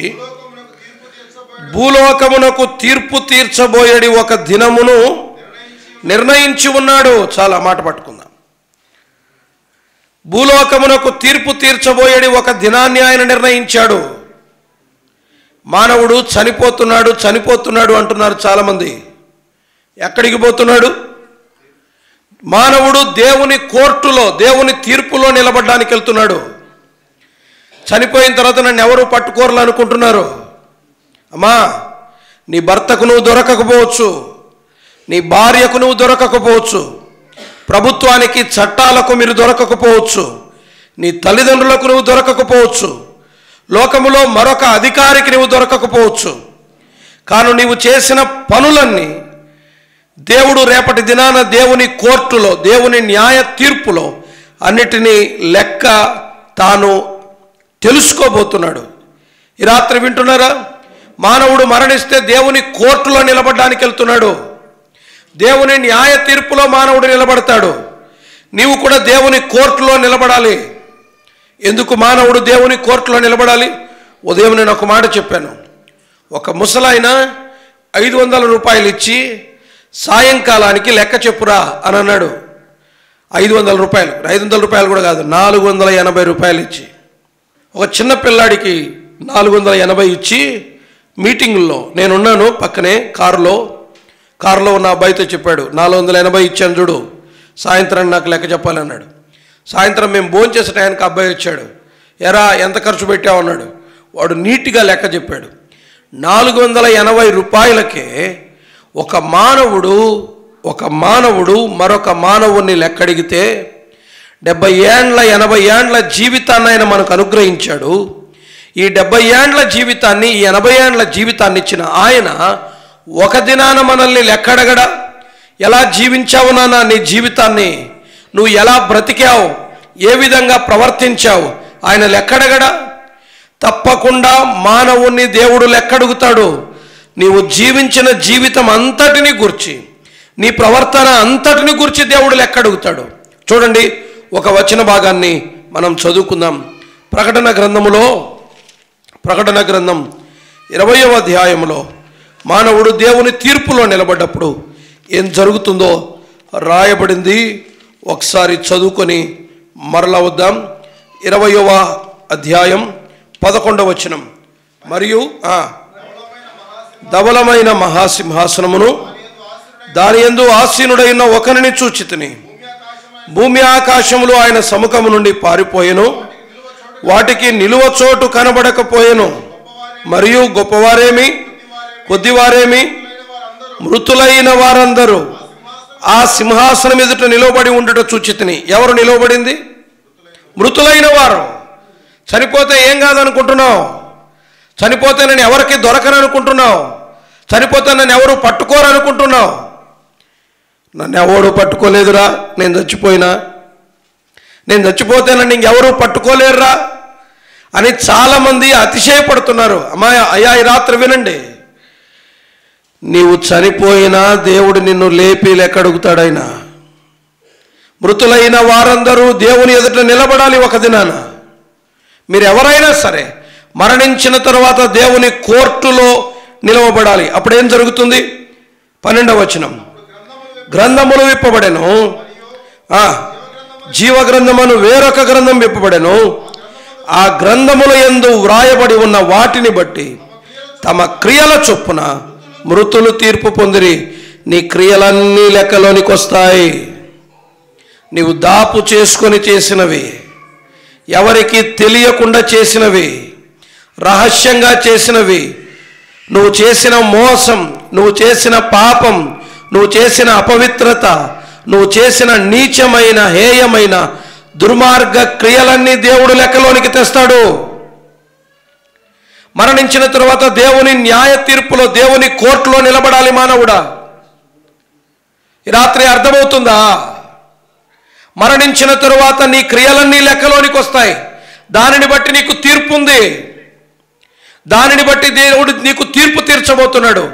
భూలోకమునకు తీర్పు తీర్చబోయేడి ఒక దినమును నిర్ణయించి ఉన్నాడు. చాలా మాట పట్టుకుందాం. భూలోకమునకు తీర్పు తీర్చబోయేడి ఒక దినాన్ని ఆయన నిర్ణయించాడు. మానవుడు చనిపోతున్నాడు అంటున్నారు చాలామంది. ఎక్కడికి పోతున్నాడు? మానవుడు దేవుని కోర్టులో, దేవుని తీర్పులో నిలబడడానికి వెళ్తున్నాడు. చనిపోయిన తర్వాత నన్ను ఎవరు పట్టుకోరలు అనుకుంటున్నారు. అమ్మా, నీ భర్తకు నువ్వు దొరకకపోవచ్చు, నీ భార్యకు నువ్వు దొరకకపోవచ్చు, ప్రభుత్వానికి చట్టాలకు మీరు దొరకకపోవచ్చు, నీ తల్లిదండ్రులకు నువ్వు దొరకకపోవచ్చు, లోకములో మరొక అధికారికి నువ్వు దొరకకపోవచ్చు. కాను నీవు చేసిన పనులన్నీ దేవుడు రేపటి దినాన దేవుని కోర్టులో, దేవుని న్యాయ తీర్పులో అన్నిటినీ లెక్క తాను తెలుసుకోబోతున్నాడు. ఈ రాత్రి వింటున్నారా? మానవుడు మరణిస్తే దేవుని కోర్టులో నిలబడడానికి వెళ్తున్నాడు. దేవుని న్యాయ తీర్పులో మానవుడు నిలబడతాడు. నీవు కూడా దేవుని కోర్టులో నిలబడాలి. ఎందుకు మానవుడు దేవుని కోర్టులో నిలబడాలి? ఉదయం నేను ఒక మాట చెప్పాను. ఒక ముసలాయన 500 రూపాయలు ఇచ్చి సాయంకాలానికి లెక్క చెప్పురా అని అన్నాడు. 500 రూపాయలు, 500 రూపాయలు కూడా కాదు, 480 రూపాయలు ఇచ్చి ఒక చిన్న పిల్లాడికి 480 ఇచ్చి మీటింగుల్లో నేనున్నాను పక్కనే కారులో ఉన్న అబ్బాయితో చెప్పాడు, 480 ఇచ్చాను చూడు, సాయంత్రం నాకు లెక్క చెప్పాలన్నాడు. సాయంత్రం మేము భోంచేసే టైంకి అబ్బాయి వచ్చాడు, ఎరా ఎంత ఖర్చు పెట్టావు అన్నాడు. వాడు నీట్గా లెక్క చెప్పాడు. 480 రూపాయలకే ఒక మానవుడు మరొక మానవుణ్ణి లెక్కడిగితే 70 ఏండ్ల 80 ఏండ్ల జీవితాన్ని ఆయన మనకు అనుగ్రహించాడు. ఈ 70 ఏండ్ల జీవితాన్ని, ఈ 80 ఏండ్ల జీవితాన్ని ఇచ్చిన ఆయన ఒక దినాన మనల్ని లెక్కడగడా, ఎలా జీవించావు నాన్న, నీ జీవితాన్ని నువ్వు ఎలా బ్రతికావు, ఏ విధంగా ప్రవర్తించావు ఆయన లెక్కడగడా? తప్పకుండా మానవుణ్ణి దేవుడు లెక్కడుగుతాడు. నీవు జీవించిన జీవితం అంతటిని గురించి, నీ ప్రవర్తన అంతటిని గురించి దేవుడు లెక్కడుగుతాడు. చూడండి, ఒక వచన భాగాన్ని మనం చదువుకుందాం. ప్రకటన గ్రంథం 20వ అధ్యాయంలో మానవుడు దేవుని తీర్పులో నిలబడ్డప్పుడు ఏం జరుగుతుందో రాయబడింది. ఒకసారి చదువుకొని మరలా వద్దాం. 20వ అధ్యాయం 11వ వచనం. మరియు ధవలమైన మహాసింహాసనమును దాని యందు ఆసీనుడైన ఒకరిని చూచితిని. భూమి ఆకాశములు ఆయన సముఖము నుండి పారిపోయెను, వాటికి నిలువ చోటు కనబడకపోయెను. మరియు గొప్పవారేమి కొద్దివారేమి మృతులైన వారందరూ ఆ సింహాసనం ఎదుట నిలబడి ఉండట చూచితిని. ఎవరు నిలబడింది? మృతులైన వారు. చనిపోతే ఏం కాదనుకుంటున్నావు? చనిపోతే నేను ఎవరికి దొరకననుకుంటున్నావు? చనిపోతే నన్ను ఎవరు పట్టుకోరనుకుంటున్నావు? నన్ను ఎవరు పట్టుకోలేదురా, నేను చచ్చిపోతే నన్ను ఇంకెవరు పట్టుకోలేరురా అని చాలామంది అతిశయపడుతున్నారు. అయ్యా ఈ రాత్రి వినండి, నీవు చనిపోయినా దేవుడు నిన్ను లేపి లెక్కడుగుతాడైనా. మృతులైన వారందరూ దేవుని ఎదుట నిలబడాలి ఒక దినాన. మీరు ఎవరైనా సరే మరణించిన తర్వాత దేవుని కోర్టులో నిలవబడాలి. అప్పుడేం జరుగుతుంది? 12వ వచనం. గ్రంథములు విప్పబడెను, జీవగ్రంథమును వేరొక గ్రంథం విప్పబడెను. ఆ గ్రంథముల యందు వ్రాయబడి ఉన్న వాటిని బట్టి తమ క్రియల చొప్పున మృతులు తీర్పు పొందిరి. నీ క్రియలన్నీ లెక్కలోనికి వస్తాయి. నీవు దాపు చేసుకొని చేసినవి, ఎవరికి తెలియకుండా చేసినవి, రహస్యంగా చేసినవి, నువ్వు చేసిన మోసం, నువ్వు చేసిన పాపం, నువ్వు చేసిన అపవిత్రత, నువ్వు చేసిన నీచమైన హేయమైన దుర్మార్గ క్రియలన్నీ దేవుడు లెక్కలోనికి తెస్తాడు. మరణించిన తరువాత దేవుని న్యాయ తీర్పులో, దేవుని కోర్టులో నిలబడాలి మానవుడా. ఈ రాత్రి అర్థమవుతుందా? మరణించిన తరువాత నీ క్రియలన్నీ లెక్కలోనికి వస్తాయి. దానిని బట్టి నీకు తీర్పు ఉంది. దానిని బట్టి దేవుడు నీకు తీర్పు తీర్చబోతున్నాడు.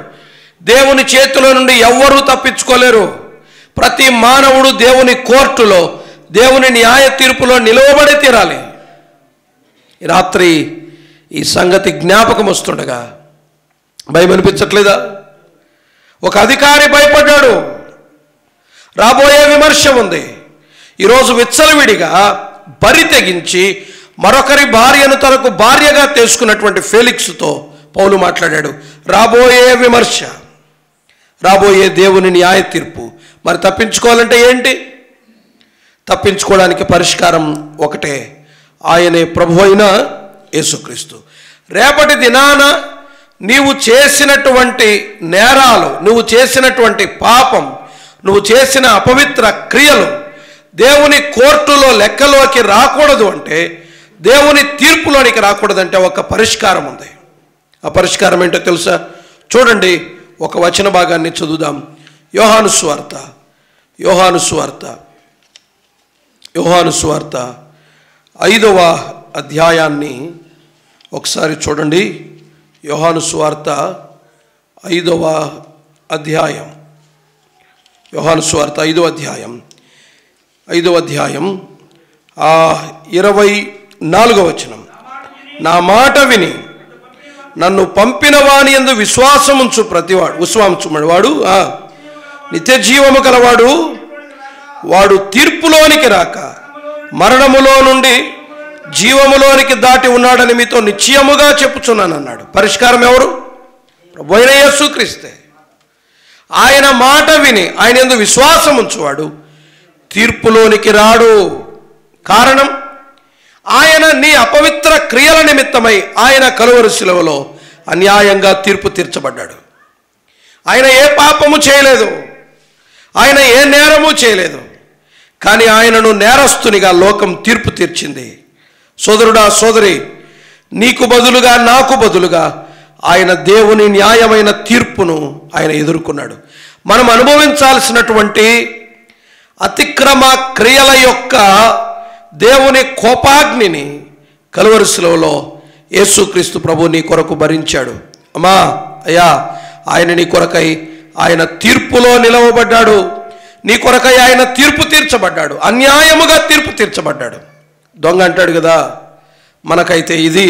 దేవుని చేతిలో నుండి ఎవ్వరూ తప్పించుకోలేరు. ప్రతి మానవుడు దేవుని కోర్టులో, దేవుని న్యాయ తీర్పులో నిలవబడి తీరాలి. ఈ రాత్రి ఈ సంగతి జ్ఞాపకం వస్తుండగా భయం అనిపించట్లేదా? ఒక అధికారి భయపడ్డాడు. రాబోయే విమర్శ ఉంది. ఈరోజు విచ్చలవిడిగా బరి తెగించి మరొకరి భార్యను తనకు భార్యగా తీసుకున్నటువంటి ఫేలిక్స్తో పౌలు మాట్లాడాడు. రాబోయే విమర్శ, రాబోయే దేవుని న్యాయ తీర్పు. మరి తప్పించుకోవాలంటే ఏంటి? తప్పించుకోవడానికి పరిష్కారం ఒకటే, ఆయనే ప్రభు అయిన యేసుక్రీస్తు. రేపటి దినాన నీవు చేసినటువంటి నేరాలు, నువ్వు చేసినటువంటి పాపం, నువ్వు చేసిన అపవిత్ర క్రియలు దేవుని కోర్టులో లెక్కలోకి రాకూడదు అంటే, దేవుని తీర్పులోనికి రాకూడదంటే ఒక పరిష్కారం ఉంది. ఆ పరిష్కారం ఏంటో తెలుసా? చూడండి, ఒక వచన భాగాన్ని చదువుదాం. యోహాను సువార్త 5వ అధ్యాయాన్ని ఒకసారి చూడండి. యోహాను సువార్త 5వ అధ్యాయం. యోహాను సువార్త 5వ అధ్యాయం 24వ వచనం. నా మాట విని నన్ను పంపిన వాని యందు విశ్వాసముంచు వాడు నిత్య జీవము కలవాడు. వాడు తీర్పులోనికి రాక మరణములో నుండి జీవములోనికి దాటి ఉన్నాడని మీతో నిశ్చయముగా చెప్పుచున్నాను అన్నాడు. పరిష్కారం ఎవరు? ప్రభువైన యేసుక్రీస్తే. ఆయన మాట విని ఆయన యందు విశ్వాసం ఉంచువాడు తీర్పులోనికి రాడు. కారణం, ఆయన నీ అపవిత్ర క్రియల నిమిత్తమై ఆయన కలువరి శిలువలో అన్యాయంగా తీర్పు తీర్చబడ్డాడు. ఆయన ఏ పాపము చేయలేదు, ఆయన ఏ నేరము చేయలేదు, కానీ ఆయనను నేరస్తునిగా లోకం తీర్పు తీర్చింది. సోదరుడా, సోదరి, నీకు బదులుగా నాకు బదులుగా ఆయన దేవుని న్యాయమైన తీర్పును ఆయన ఎదుర్కొన్నాడు. మనం అనుభవించాల్సినటువంటి అతిక్రమ క్రియల యొక్క దేవుని కోపాగ్నిని కలువరి శిలువలో యేసుక్రీస్తు ప్రభు నీ కొరకు భరించాడు. అమ్మా, అయ్యా, ఆయన నీ కొరకై ఆయన తీర్పులో నిలవబడ్డాడు. నీ కొరకై ఆయన తీర్పు తీర్చబడ్డాడు, అన్యాయముగా తీర్పు తీర్చబడ్డాడు. దొంగ అంటాడు కదా, మనకైతే ఇది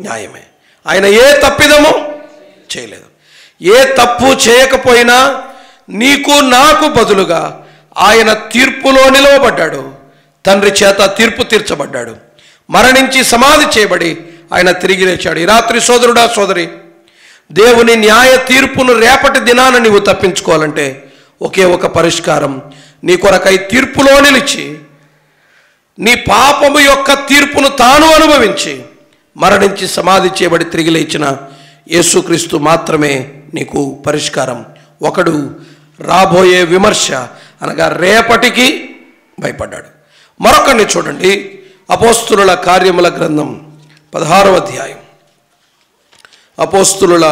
న్యాయమే. ఆయన ఏ తప్పిదము చేయలేదు. ఏ తప్పు చేయకపోయినా నీకు నాకు బదులుగా ఆయన తీర్పులో నిలవబడ్డాడు. తండ్రి చేత తీర్పు తీర్చబడ్డాడు. మరణించి సమాధి చేయబడి ఆయన తిరిగి లేచాడు. ఈ రాత్రి సోదరుడా, సోదరి, దేవుని న్యాయ తీర్పును రేపటి దినాన నీవు తప్పించుకోవాలంటే ఒకే ఒక పరిష్కారం. నీ కొరకై తీర్పులో నిలిచి నీ పాపము యొక్క తీర్పును తాను అనుభవించి మరణించి సమాధి చేయబడి తిరిగి లేచిన యేసుక్రీస్తు మాత్రమే నీకు పరిష్కారం. ఒకడు రాబోయే విమర్శ అనగా రేపటికి భయపడ్డాడు. మరొకరిని చూడండి, అపోస్తులుల కార్యముల గ్రంథం 16వ అధ్యాయం. అపోస్తులుల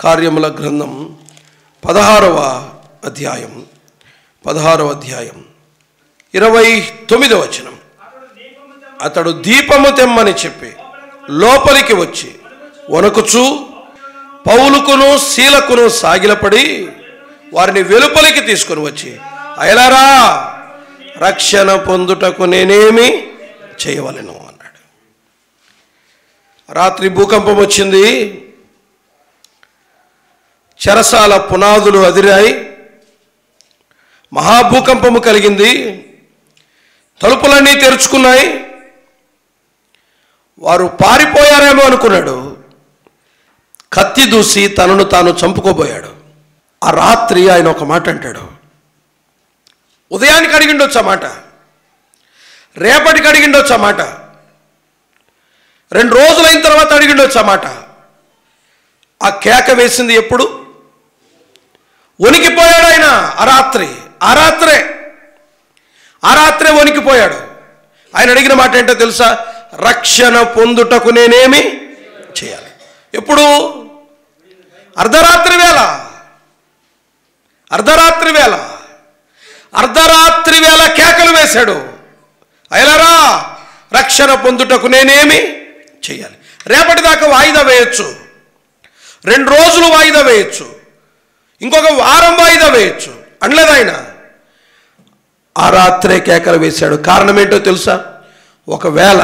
కార్యముల గ్రంథం 16వ అధ్యాయం 29వ వచనం. అతడు దీపము తెమ్మని చెప్పి లోపలికి వచ్చి వణకుచూ పౌలుకును శీలకును సాగిలపడి వారిని వెలుపలికి తీసుకొని వచ్చి, అయలారా, రక్షణ పొందుటకు నేనేమి చేయవలెను అన్నాడు. రాత్రి భూకంపం వచ్చింది. చెరసాల పునాదులు అదిరాయి. మహాభూకంపము కలిగింది. తలుపులన్నీ తెరుచుకున్నాయి. వారు పారిపోయారేమో అనుకున్నాడు. కత్తి దూసి తనను తాను చంపుకోబోయాడు. ఆ రాత్రి ఆయన ఒక మాట అంటాడు. ఉదయానికి అడిగిండొచ్చు ఆ మాట, రేపటికి అడిగిండొచ్చు ఆ మాట, 2 రోజులైన తర్వాత అడిగిండొచ్చు ఆ మాట. ఆ కేక వేసింది ఎప్పుడు? వణికిపోయాడు ఆయన. ఆ రాత్రే వణికిపోయాడు. ఆయన అడిగిన మాట ఏంటో తెలుసా? రక్షణ పొందుటకు నేనేమి చేయాలి. ఎప్పుడు? అర్ధరాత్రి వేళ కేకలు వేశాడు. అయలరా, రక్షణ పొందుటకు నేనేమి చేయాలి. రేపటి దాకా వాయిదా వేయచ్చు, 2 రోజులు వాయిదా వేయచ్చు, ఇంకొక వారం వాయిదా వేయచ్చు అనలేదు ఆయన. ఆ రాత్రే కేకలు వేశాడు. కారణం ఏంటో తెలుసా? ఒకవేళ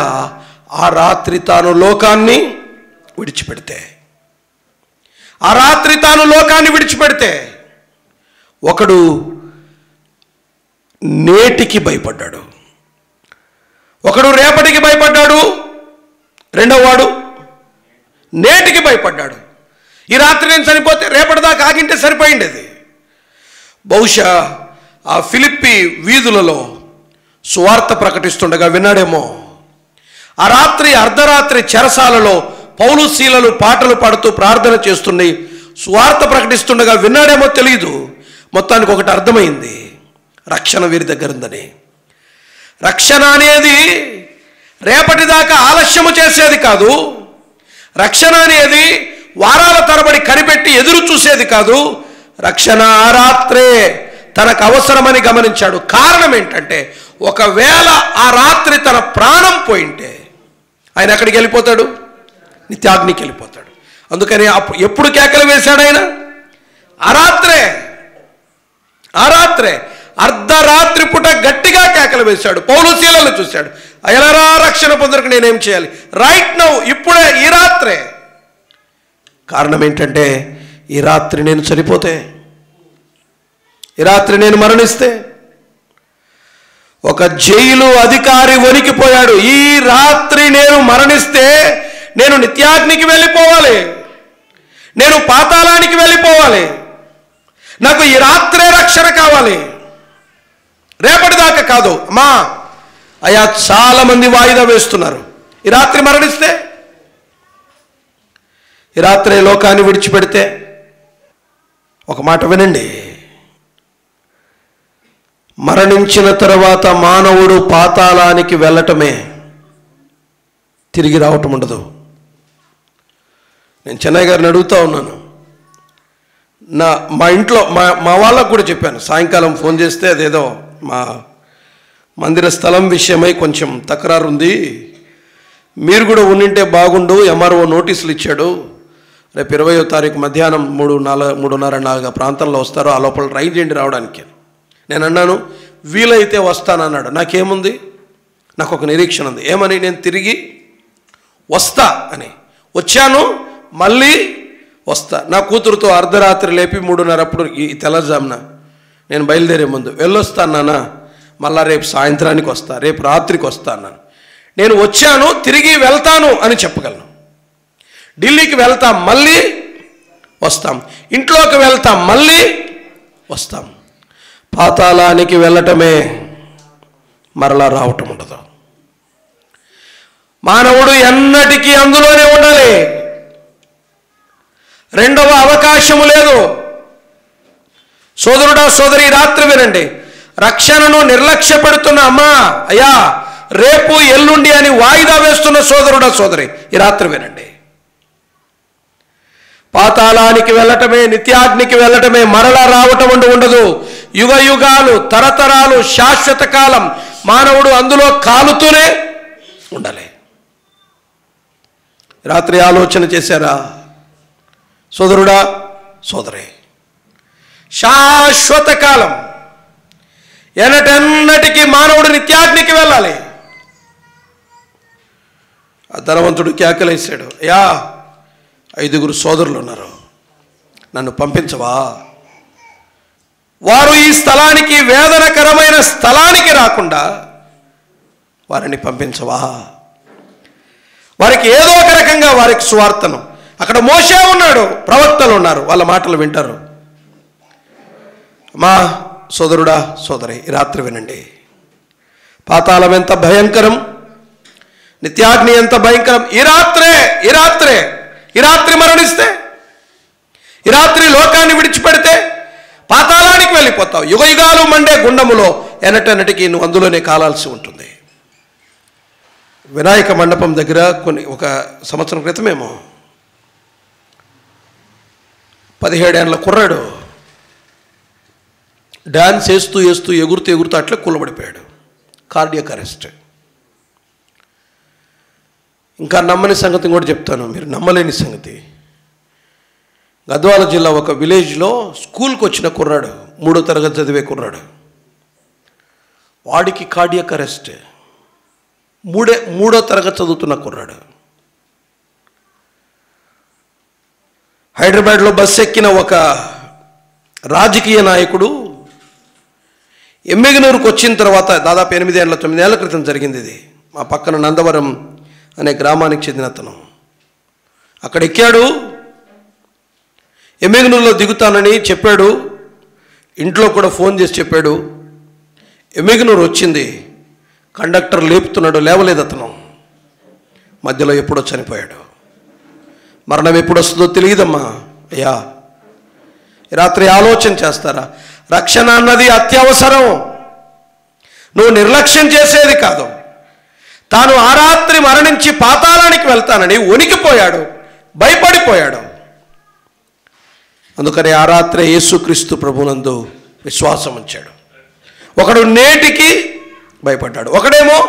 ఆ రాత్రి తాను లోకాన్ని విడిచిపెడితే, ఒకడు నేటికి భయపడ్డాడు, ఒకడు రేపటికి భయపడ్డాడు, రెండవ వాడు నేటికి భయపడ్డాడు. ఈ రాత్రి నేను చనిపోతే రేపటిదాకా ఆగింటే సరిపోయిండేది. బహుశా ఆ ఫిలిప్పి వీధులలో సువార్త ప్రకటిస్తుండగా విన్నాడేమో. ఆ రాత్రి అర్ధరాత్రి చెరసాలలో పౌలు శీలలు పాటలు పాడుతూ ప్రార్థన చేస్తుండి సువార్త ప్రకటిస్తుండగా విన్నాడేమో తెలియదు. మొత్తానికి ఒకటి అర్థమైంది, రక్షణ వీరి దగ్గర ఉందని. రక్షణ అనేది రేపటిదాకా ఆలస్యము చేసేది కాదు. రక్షణ అనేది వారాల తరబడి కనిపెట్టి ఎదురు చూసేది కాదు. రక్షణ ఆ రాత్రే తనకు అవసరమని గమనించాడు. కారణం ఏంటంటే, ఒకవేళ ఆ రాత్రి తన ప్రాణం పోయింటే ఆయన ఎక్కడికి వెళ్ళిపోతాడు? నిత్యాగ్నికి వెళ్ళిపోతాడు. అందుకని ఎప్పుడు కేకలు వేశాడు ఆయన? ఆ రాత్రే అర్ధరాత్రి పూట గట్టిగా కేకలు వేశాడు. పౌలు శీలను చూశాడు. అయలరా, రక్షణ పొందడానికి నేనేం చేయాలి? రైట్ నౌ, ఇప్పుడే, ఈ రాత్రే. కారణం ఏంటంటే, ఈ రాత్రి నేను చనిపోతే, ఈ రాత్రి నేను మరణిస్తే ఒక జైలు అధికారి వణికిపోయాడు. ఈ రాత్రి నేను మరణిస్తే నేను నిత్యాగ్నికి వెళ్ళిపోవాలి, నేను పాతాళానికి వెళ్ళిపోవాలి, నాకు ఈ రాత్రే రక్షణ కావాలి, రేపటిదాకా కాదు. అమ్మా అయ్యా, చాలామంది వాయిదా వేస్తున్నారు. ఈ రాత్రి మరణిస్తే, ఈ రాత్రే లోకాన్ని విడిచిపెడితే, ఒక మాట వినండి, మరణించిన తర్వాత మానవుడు పాతాళానికి వెళ్ళటమే, తిరిగి రావటం ఉండదు. నేను చెన్నై గారిని అడుగుతూ ఉన్నాను. మా ఇంట్లో మా వాళ్ళకు కూడా చెప్పాను. సాయంకాలం ఫోన్ చేస్తే అదేదో మా మందిర స్థలం విషయమై కొంచెం తకరారు ఉంది, మీరు కూడా ఉండింటే బాగుండు, ఎంఆర్ఓ నోటీసులు ఇచ్చాడు, రేపు 20వ తారీఖు మధ్యాహ్నం 3:30 ప్రాంతంలో వస్తారు, ఆ లోపల ట్రై చేయండి రావడానికి. నేను అన్నాను వీలైతే వస్తానన్నాడు. నాకేముంది, నాకు ఒక నిరీక్షణ ఉంది. ఏమని? నేను తిరిగి వస్తా అని. వచ్చాను, మళ్ళీ వస్తా. నా కూతురుతో అర్ధరాత్రి లేపి 3:30 అప్పుడు ఈ తెల్లజామున నేను బయలుదేరే ముందు వెళ్ళొస్తాను నాన్న, మళ్ళా రేపు సాయంత్రానికి వస్తా, రేపు రాత్రికి వస్తా అన్నాను. నేను వచ్చాను, తిరిగి వెళ్తాను అని చెప్పగలను. ఢిల్లీకి వెళ్తాం, మళ్ళీ వస్తాం, ఇంట్లోకి వెళ్తాం, మళ్ళీ వస్తాం. పాతాళానికి వెళ్ళటమే, మరలా రావటం ఉండదు. మానవుడు ఎన్నటికీ అందులోనే ఉండాలి, రెండవ అవకాశము లేదు. సోదరుడా సోదరి, రాత్రి వినండి. రక్షణను నిర్లక్ష్య పెడుతున్న అమ్మా అయ్యా, రేపు ఎల్లుండి అని వాయిదా వేస్తున్న సోదరుడా సోదరి, ఈ రాత్రి వినండి. పాతాళానికి వెళ్ళటమే, నిత్యాగ్నికి వెళ్ళటమే, మరలా రావటం ఉండదు. యుగ యుగాలు, తరతరాలు, శాశ్వత కాలం మానవుడు అందులో కాలుతూనే ఉండాలి. రాత్రి ఆలోచన చేశారా సోదరుడా సోదరి? శాశ్వత కాలం, ఎన్నటెన్నటికీ మానవుడు నిత్యాగ్నికి వెళ్ళాలి. ఆ ధనవంతుడు కేకలేశాడు, అయ్యా 5 సోదరులు ఉన్నారు, నన్ను పంపించవా? వారు ఈ స్థలానికి, వేదనకరమైన స్థలానికి రాకుండా వారిని పంపించవా? వారికి ఏదో ఒక రకంగా వారికి సువార్తను, అక్కడ మోషే ఉన్నాడు, ప్రవక్తలు ఉన్నారు, వాళ్ళ మాటలు వింటారు. మా సోదరుడా సోదరి, ఈ రాత్రి వినండి. పాతాళం ఎంత భయంకరం, నిత్యాగ్ని ఎంత భయంకరం. ఈ రాత్రి మరణిస్తే, ఈ రాత్రి లోకాన్ని విడిచిపెడితే పాతాళానికి వెళ్ళిపోతావు. యుగ యుగాలు మండే గుండములో ఎన్నటెన్నటికి నువ్వు అందులోనే కాలాల్సి ఉంటుంది. వినాయక మండపం దగ్గర ఒక సంవత్సరం క్రితమేమో 17 ఏళ్ల కుర్రాడు డాన్స్ వేస్తూ ఎగురుతూ అట్లే కూలబడిపోయాడు. Cardiac arrest. ఇంకా నమ్మని సంగతి కూడా చెప్తాను, మీరు నమ్మలేని సంగతి. గద్వాల జిల్లా ఒక విలేజ్లో స్కూల్కి వచ్చిన కుర్రాడు, 3వ తరగతి చదివే కుర్రాడు, వాడికి కార్డియాక్ అరెస్ట్. 3వ తరగతి చదువుతున్న కుర్రాడు. హైదరాబాద్లో బస్సు ఎక్కిన ఒక రాజకీయ నాయకుడు ఎమ్మెగనూరుకు వచ్చిన తర్వాత, దాదాపు 9 ఏళ్ల క్రితం జరిగింది ఇది. మా పక్కన నందవరం అనే గ్రామానికి చెందిన అతను అక్కడ ఎక్కాడు. ఎమ్మెగనూరులో దిగుతానని చెప్పాడు, ఇంట్లో కూడా ఫోన్ చేసి చెప్పాడు. ఎమ్మెగనూరు వచ్చింది, కండక్టర్ లేపుతున్నాడు, లేవలేదు అతను. మధ్యలో ఎప్పుడో చనిపోయాడు. మరణం ఎప్పుడు వస్తుందో తెలియదమ్మా అయ్యా. రాత్రి ఆలోచన చేస్తారా? రక్షణ అన్నది అత్యవసరం, నువ్వు నిర్లక్ష్యం చేసేది కాదు. తాను ఆ రాత్రి మరణించి పాతాళానికి వెళ్తానని వణికిపోయాడు, భయపడిపోయాడు. అందుకని ఆ రాత్రి యేసుక్రీస్తు ప్రభునందు విశ్వాసం ఉంచాడు. ఒకడు నేటికి భయపడ్డాడు, ఒకడేమో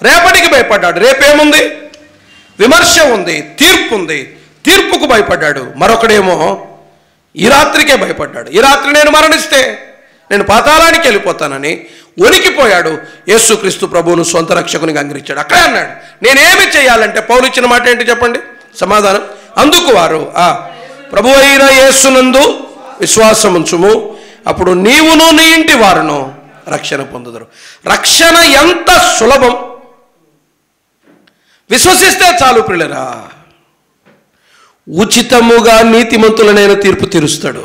రేపటికి భయపడ్డాడు. రేపేముంది? విమర్శ ఉంది, తీర్పు ఉంది, తీర్పుకు భయపడ్డాడు. మరొకడేమో ఈ రాత్రికే భయపడ్డాడు. ఈ రాత్రి నేను మరణిస్తే నేను పాతాళానికి వెళ్ళిపోతానని వణికిపోయాడు. యేసుక్రీస్తు ప్రభువును సొంత రక్షకునిగా అంగీకరించాడు. అక్కడే అన్నాడు, నేనేమి చేయాలంటే? పౌలు ఇచ్చిన మాట ఏంటి చెప్పండి? సమాధానం, అందుకు వారు ప్రభు అయిన యేసునందు విశ్వాసం ఉంచుము, అప్పుడు నీవును నీ ఇంటి వారును రక్షణ పొందుదురు. రక్షణ ఎంత సులభం, విశ్వసిస్తే చాలు ప్రియులారా. ఉచితముగా నీతిమంతులనైన తీర్పు తీరుస్తాడు,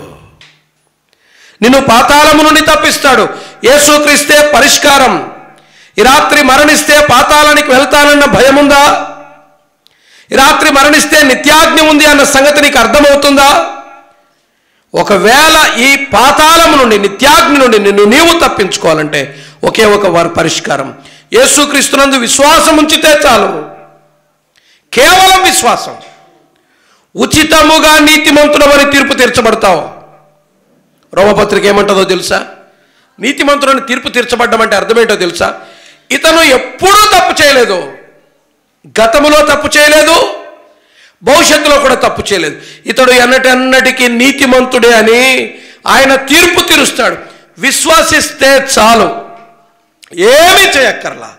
నిన్ను పాతాళము నుండి తప్పిస్తాడు. యేసుక్రీస్తే పరిష్కారం. ఈ రాత్రి మరణిస్తే పాతాళానికి వెళ్తానన్న భయం ఉందా? ఈ రాత్రి మరణిస్తే నిత్యాగ్ని ఉంది అన్న సంగతి నీకు అర్థమవుతుందా? ఒకవేళ ఈ పాతాళము నుండి, నిత్యాగ్ని నుండి నిన్ను నీవు తప్పించుకోవాలంటే ఒకే ఒక వారి పరిష్కారం, యేసుక్రీస్తునందు విశ్వాసం ఉంచితే చాలు. కేవలం విశ్వాసం. ఉచితముగా నీతిమంతుడవని తీర్పు తీర్చబడతావు. రోమపత్రిక ఏమంటుందో తెలుసా? నీతిమంతుడని తీర్పు తీర్చబడ్డం అంటే అర్థమేంటో తెలుసా? ఇతను ఎప్పుడూ తప్పు చేయలేదు, గతములో తప్పు చేయలేదు, భవిష్యత్తులో కూడా తప్పు చేయలేదు. ఇతడు ఎన్నటెన్నటికీ నీతిమంతుడే అని ఆయన తీర్పు తీరుస్తాడు. విశ్వసిస్తే చాలు, ఏమీ చేయక్కర్లా.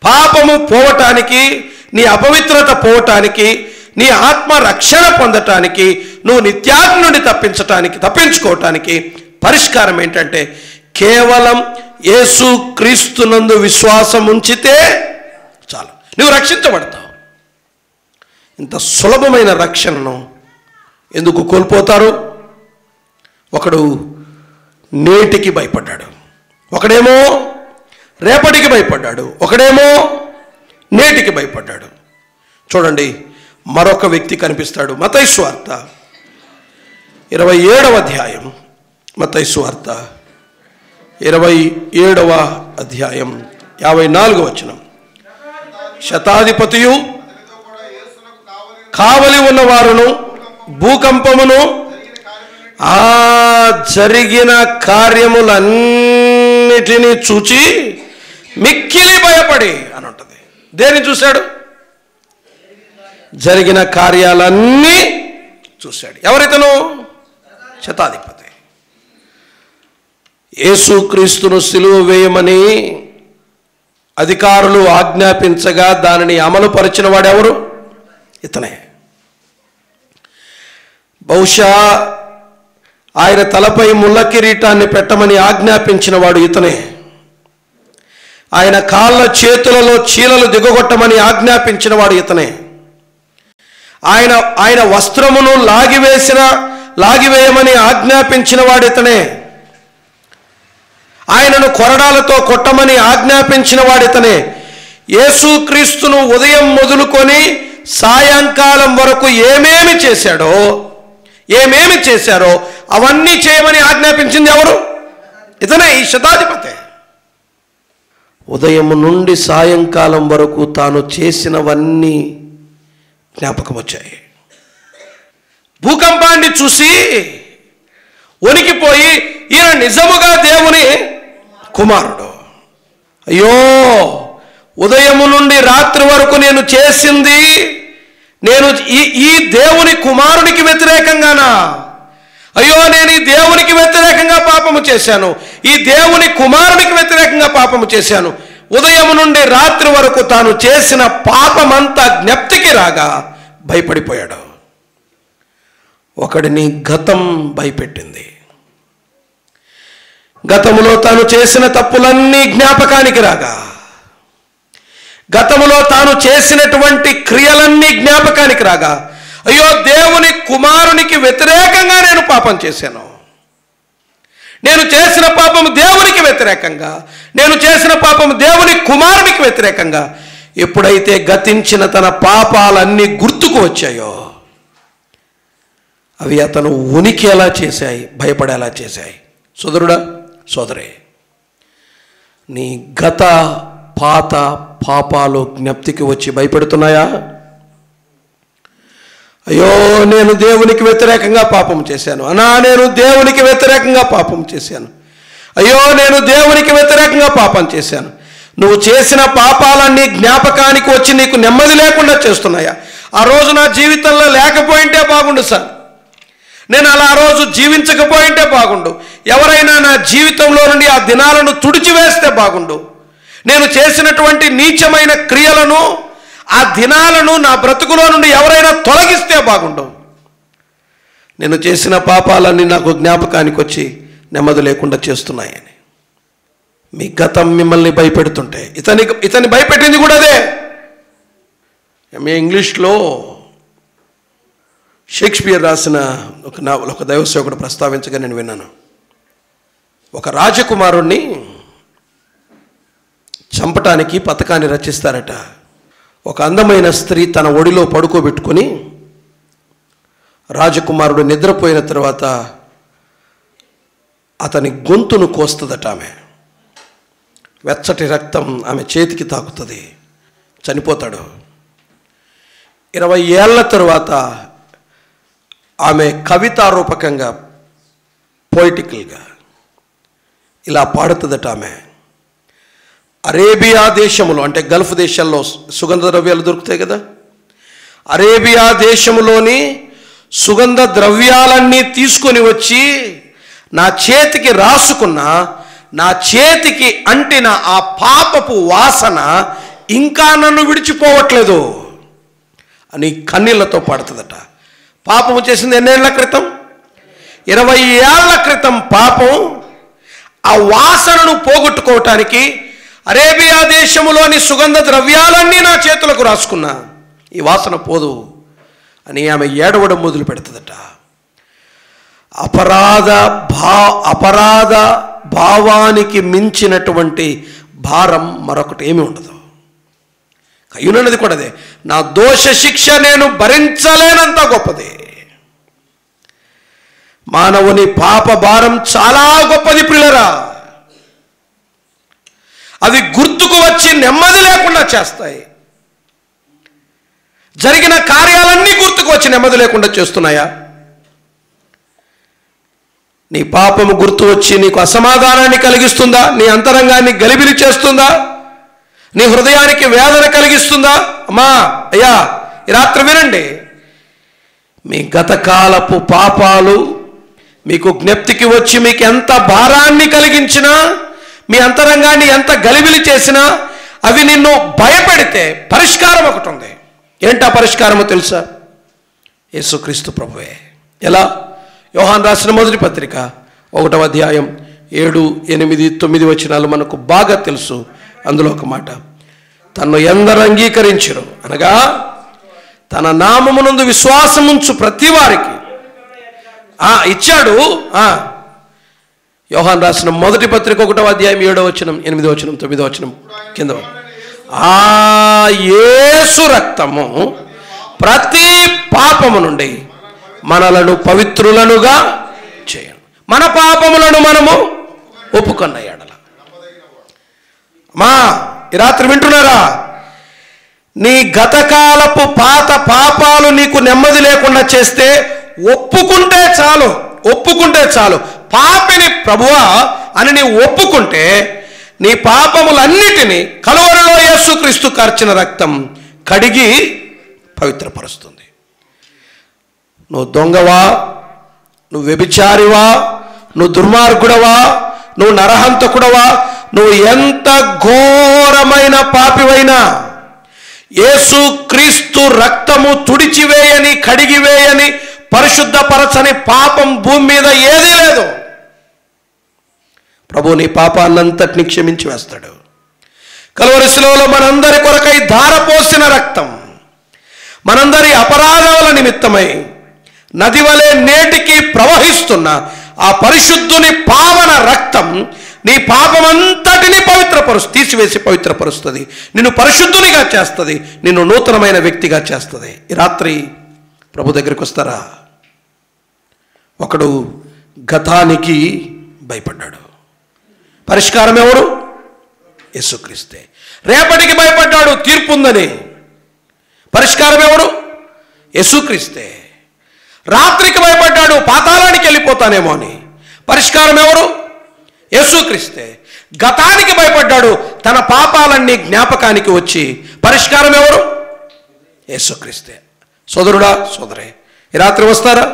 పాపము పోవటానికి, నీ అపవిత్రత పోవటానికి, నీ ఆత్మ రక్షణ పొందటానికి, నువ్వు నిత్యాగ్ని నుండి తప్పించుకోవటానికి పరిష్కారం ఏంటంటే కేవలం యేసు క్రీస్తునందు విశ్వాసం ఉంచితే చాలు, నువ్వు రక్షించబడతావు. ఇంత సులభమైన రక్షణను ఎందుకు కోల్పోతారు? ఒకడు నేటికి భయపడ్డాడు, ఒకడేమో రేపటికి భయపడ్డాడు, ఒకడేమో నేటికి భయపడ్డాడు. చూడండి, మరొక వ్యక్తి కనిపిస్తాడు. మత్తయి సువార్త 27వ అధ్యాయం, మత్తయి సువార్త 27వ అధ్యాయం 54వ వచనం. శతాధిపతియు కావలి ఉన్నవారును భూకంపమును ఆ జరిగిన కార్యములన్నిటినీ చూచి మిక్కిలి భయపడి అని ఉంటుంది. దేన్ని చూశాడు? జరిగిన కార్యాలన్నీ చూశాడు. ఎవరితను? శతాధిపతి. యేసుక్రీస్తును సిలువ వేయమని అధికారులు ఆజ్ఞాపించగా దానిని అమలు పరిచిన వాడెవరు? ఇతనే. బహుశా ఆయన తలపై ముళ్ళ కిరీటాన్ని పెట్టమని ఆజ్ఞాపించిన వాడు ఇతనే. ఆయన కాళ్ళ చేతులలో చీలలు దిగగొట్టమని ఆజ్ఞాపించిన వాడు ఇతనే. ఆయన వస్త్రమును లాగివేయమని ఆజ్ఞాపించిన వాడు ఇతనే. ఆయనను కొరడాలతో కొట్టమని ఆజ్ఞాపించిన వాడు ఇతనే. యేసుక్రీస్తును ఉదయం మొదలుకొని సాయంకాలం వరకు ఏమేమి చేశారో అవన్నీ చేయమని ఆజ్ఞాపించింది ఎవరు? ఇతనే, ఈ శతాధిపతి. ఉదయం నుండి సాయంకాలం వరకు తాను చేసినవన్నీ జ్ఞాపకం వచ్చాయి. భూకంపాన్ని చూసి వణికిపోయి ఈయన నిజముగా దేవుని కుమారుడు, అయ్యో ఉదయము నుండి రాత్రి వరకు నేను చేసింది, నేను ఈ దేవుని కుమారునికి వ్యతిరేకంగానా? అయ్యో నేను ఈ దేవునికి వ్యతిరేకంగా పాపము చేశాను, ఈ దేవుని కుమారునికి వ్యతిరేకంగా పాపము చేశాను. ఉదయం నుండి రాత్రి వరకు తాను చేసిన పాపమంతా జ్ఞప్తికి రాగా భయపడిపోయాడు. ఒకడిని గతం భయపెట్టింది. గతములో తాను చేసిన తప్పులన్నీ జ్ఞాపకానికి రాగా, గతములో తాను చేసినటువంటి క్రియలన్నీ జ్ఞాపకానికి రాగా, అయ్యో దేవుని కుమారునికి వ్యతిరేకంగా నేను పాపం చేశాను, నేను చేసిన పాపము దేవునికి వ్యతిరేకంగా, నేను చేసిన పాపము దేవుని కుమారునికి వ్యతిరేకంగా ఎప్పుడైతే గతించిన తన పాపాలన్నీ గుర్తుకు వచ్చాయో అవి అతను ఉనికేలా చేశాయి, భయపడేలా చేశాయి. సోదరుడా, సోదరే, నీ గత పాత పాపాలు జ్ఞప్తికి వచ్చి భయపెడుతున్నాయా? అయ్యో నేను దేవునికి వ్యతిరేకంగా పాపం చేశాను, నేను దేవునికి వ్యతిరేకంగా పాపం చేశాను, అయ్యో నేను దేవునికి వ్యతిరేకంగా పాపం చేశాను. నువ్వు చేసిన పాపాలన్నీ జ్ఞాపకానికి వచ్చి నీకు నెమ్మది లేకుండా చేస్తున్నాయా? ఆ రోజు నా జీవితంలో లేకపోయింటే బాగుండు సార్, నేను అలా ఆ రోజు జీవించకపోయింటే బాగుండు, ఎవరైనా నా జీవితంలో నుండి ఆ దినాలను తుడిచివేస్తే బాగుండు, నేను చేసినటువంటి నీచమైన క్రియలను, ఆ దినాలను నా బ్రతుకులో నుండి ఎవరైనా తొలగిస్తే బాగుండు. నేను చేసిన పాపాలన్నీ నాకు జ్ఞాపకానికి వచ్చి నెమ్మది లేకుండా చేస్తున్నాయని. మీ గతం మిమ్మల్ని భయపెడుతుంటే, ఇతన్ని భయపెట్టింది కూడా అదే. మీ ఇంగ్లీష్లో షేక్స్పియర్ రాసిన ఒక దైవసేవకుడు ప్రస్తావించగా నేను విన్నాను. ఒక రాజకుమారుణ్ణి చంపటానికి పథకాన్ని రచిస్తారట. ఒక అందమైన స్త్రీ తన ఒడిలో పడుకోబెట్టుకొని రాజకుమారుడు నిద్రపోయిన తర్వాత అతని గొంతును కోస్తుందట. ఆమె వెచ్చటి రక్తం ఆమె చేతికి తాకుతుంది, చనిపోతాడు. 20 ఏళ్ల తరువాత ఆమె కవితారూపకంగా, పొయిటికల్గా ఇలా పాడుతుందట. ఆమె అరేబియా దేశంలో, అంటే గల్ఫ్ దేశాల్లో సుగంధ ద్రవ్యాలు దొరుకుతాయి కదా, అరేబియా దేశంలోని సుగంధ ద్రవ్యాలన్నీ తీసుకొని వచ్చి నా చేతికి రాసుకున్న, నా చేతికి అంటిన ఆ పాపపు వాసన ఇంకా నన్ను విడిచిపోవట్లేదు అని కన్నీళ్లతో పాడుతుందట. పాపము చేసింది ఎన్నేళ్ల క్రితం? 20 ఏళ్ల క్రితం పాపం. ఆ వాసనను పోగొట్టుకోవటానికి అరేబియా దేశములోని సుగంధ ద్రవ్యాలన్నీ నా చేతులకు రాసుకున్నా, ఈ వాసన పోదు అని ఆమె ఏడవడం మొదలు పెడుతుందట. అపరాధ భావానికి మించినటువంటి భారం మరొకటి ఏమీ ఉండదు. కయ్యూనన్నది కూడా అదే, నా దోష శిక్ష నేను భరించలేనంత గొప్పది. మానవుని పాప భారం చాలా గొప్పది ప్రియులరా. అవి గుర్తుకు వచ్చి నెమ్మది లేకుండా చేస్తాయి. జరిగిన కార్యాలన్నీ గుర్తుకు వచ్చి నెమ్మది లేకుండా చేస్తున్నాయా? నీ పాపము గుర్తు వచ్చి నీకు అసమాధానాన్ని కలిగిస్తుందా? నీ అంతరంగాన్ని గలిబిలి చేస్తుందా? నీ హృదయానికి వేదన కలిగిస్తుందా? అమ్మా, అయ్యా, ఈ రాత్రి వినండి. మీ గతకాలపు పాపాలు మీకు జ్ఞప్తికి వచ్చి మీకు ఎంత భారాన్ని కలిగించినా, మీ అంతరంగాన్ని ఎంత గలిబిలి చేసినా, అవి నిన్ను భయపెడితే పరిష్కారం ఒకటి ఉంది. ఏంటా పరిష్కారమో తెలుసా? యేసుక్రీస్తు ప్రభువే. ఎలా? యోహాను రాసిన మొదటి పత్రిక 1వ అధ్యాయం 7, 8, 9 వచనాలు మనకు బాగా తెలుసు. అందులో ఒక మాట, తన్ను ఎందరు అంగీకరించరు అనగా తన నామమునందు విశ్వాసముంచు ప్రతి వారికి ఇచ్చాడు. యోహాను రాసిన మొదటి పత్రిక 1వ అధ్యాయం 7వ వచనం, 8వ వచనం, 9వ వచనం కింద, ఆ యేసు రక్తము ప్రతి పాపము నుండి మనలను పవిత్రులనుగా చేయను. మన పాపములను మనము ఒప్పుకున్న ఎడల. మా ఈ రాత్రి వింటున్నారా? నీ గతకాలపు పాత పాపాలు నీకు నెమ్మది లేకుండా చేస్తే ఒప్పుకుంటే చాలు, ఒప్పుకుంటే చాలు. పాపిని ప్రభువా అని నీ ఒప్పుకుంటే నీ పాపములన్నిటినీ కలువరిలో యేసుక్రీస్తు కార్చిన రక్తం కడిగి పవిత్రపరుస్తుంది. నువ్వు దొంగవా, నువ్వు వ్యభిచారివా, నువ్వు దుర్మార్గుడవా, నువ్వు నరహంతకుడవా, నువ్వు ఎంత ఘోరమైన పాపివైనా యేసుక్రీస్తు రక్తము తుడిచివేయని, కడిగివేయని, పరిశుద్ధపరచని పాపం భూమి మీద ఏదీ లేదు. ప్రభు నీ పాపాన్నంతటిని క్షమించి వేస్తాడు. కలువరి శిలువలో మనందరి కొరకై ధారపోసిన రక్తం, మనందరి అపరాధాల నిమిత్తమై నది వలె నేటికి ప్రవహిస్తున్న ఆ పరిశుద్ధుని పావన రక్తం నీ పాపమంతటిని తీసివేసి పవిత్రపరుస్తుంది. నిన్ను పరిశుద్ధునిగా చేస్తుంది, నిన్ను నూతనమైన వ్యక్తిగా చేస్తుంది. ఈ రాత్రి ప్రభు దగ్గరికి వస్తారా? ఒకడు గతానికి భయపడ్డాడు. పరిష్కారం ఎవరు? యేసుక్రీస్తే. రేపటికి భయపడ్డాడు, తీర్పు ఉందని. పరిష్కారం ఎవరు? యేసుక్రీస్తే. రాత్రికి భయపడ్డాడు, పాతాళానికి వెళ్ళిపోతానేమో అని. పరిష్కారం ఎవరు? యేసుక్రీస్తే. గతానికి భయపడ్డాడు, తన పాపాలన్నీ జ్ఞాపకానికి వచ్చి. పరిష్కారం ఎవరు? యేసుక్రీస్తే. సోదరుడా, సోదరే, ఈ రాత్రి వస్తారా?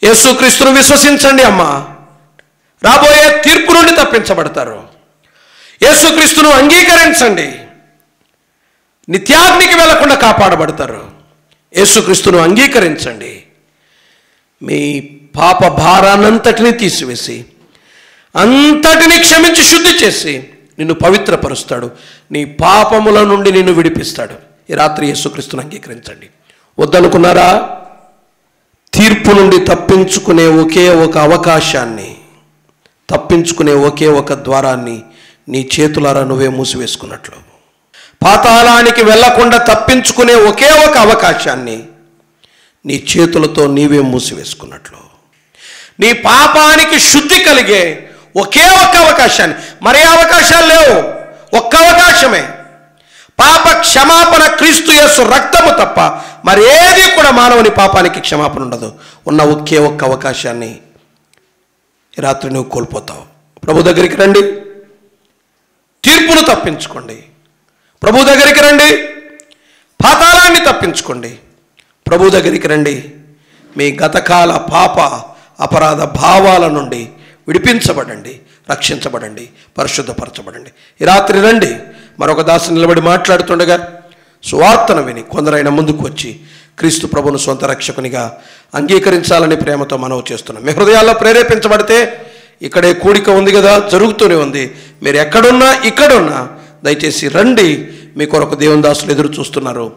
యేసుక్రీస్తును విశ్వసించండి అమ్మా, రాబోయే తీర్పు నుండి తప్పించబడతారు. యేసుక్రీస్తును అంగీకరించండి, నిత్యాగ్నికి వెళ్లకుండా కాపాడబడతారు. యేసుక్రీస్తును అంగీకరించండి, మీ పాప భారాన్నంతటినీ తీసివేసి అంతటిని క్షమించి శుద్ధి చేసి నిన్ను పవిత్రపరుస్తాడు. నీ పాపముల నుండి నిన్ను విడిపిస్తాడు. ఈ రాత్రి యేసుక్రీస్తును అంగీకరించండి. వద్దనుకున్నారా? తీర్పు నుండి తప్పించుకునే ఒకే ఒక అవకాశాన్ని, తప్పించుకునే ఒకే ఒక ద్వారాన్ని నీ చేతులారా నువ్వే మూసివేసుకున్నట్లు, పాతాళానికి వెళ్లకుండా తప్పించుకునే ఒకే ఒక అవకాశాన్ని నీ చేతులతో నీవే మూసివేసుకున్నట్లు, నీ పాపానికి శుద్ధి కలిగే ఒకే ఒక్క అవకాశాన్ని, మరే అవకాశాలు లేవు, ఒక్క అవకాశమే. పాప క్షమాపణ క్రీస్తు యేసు రక్తము తప్ప మరి ఏది కూడా మానవుని పాపానికి క్షమాపణ ఉండదు. ఉన్న ఒకే ఒక్క అవకాశాన్ని ఈ రాత్రి నువ్వు కోల్పోతావు. ప్రభు దగ్గరికి రండి, తీర్పును తప్పించుకోండి. ప్రభు దగ్గరికి రండి, పాతాళాన్ని తప్పించుకోండి. ప్రభు దగ్గరికి రండి, మీ గతకాల పాప అపరాధ భావాల నుండి విడిపించబడండి, రక్షించబడండి, పరిశుద్ధపరచబడండి. ఈ రాత్రి రండి. మరొక దాసు నిలబడి మాట్లాడుతుండగా సువార్తను విని కొందరైనా ముందుకు వచ్చి క్రీస్తు ప్రభువును సొంత రక్షకునిగా అంగీకరించాలని ప్రేమతో మనవి చేస్తున్నాం. మీ హృదయాల్లో ప్రేరేపించబడితే ఇక్కడే కూడిక ఉంది కదా, జరుగుతూనే ఉంది. మీరు ఎక్కడున్నా ఇక్కడున్నా దయచేసి రండి. మీ కొరకు దేవుని దాసులు ఎదురు చూస్తున్నారు.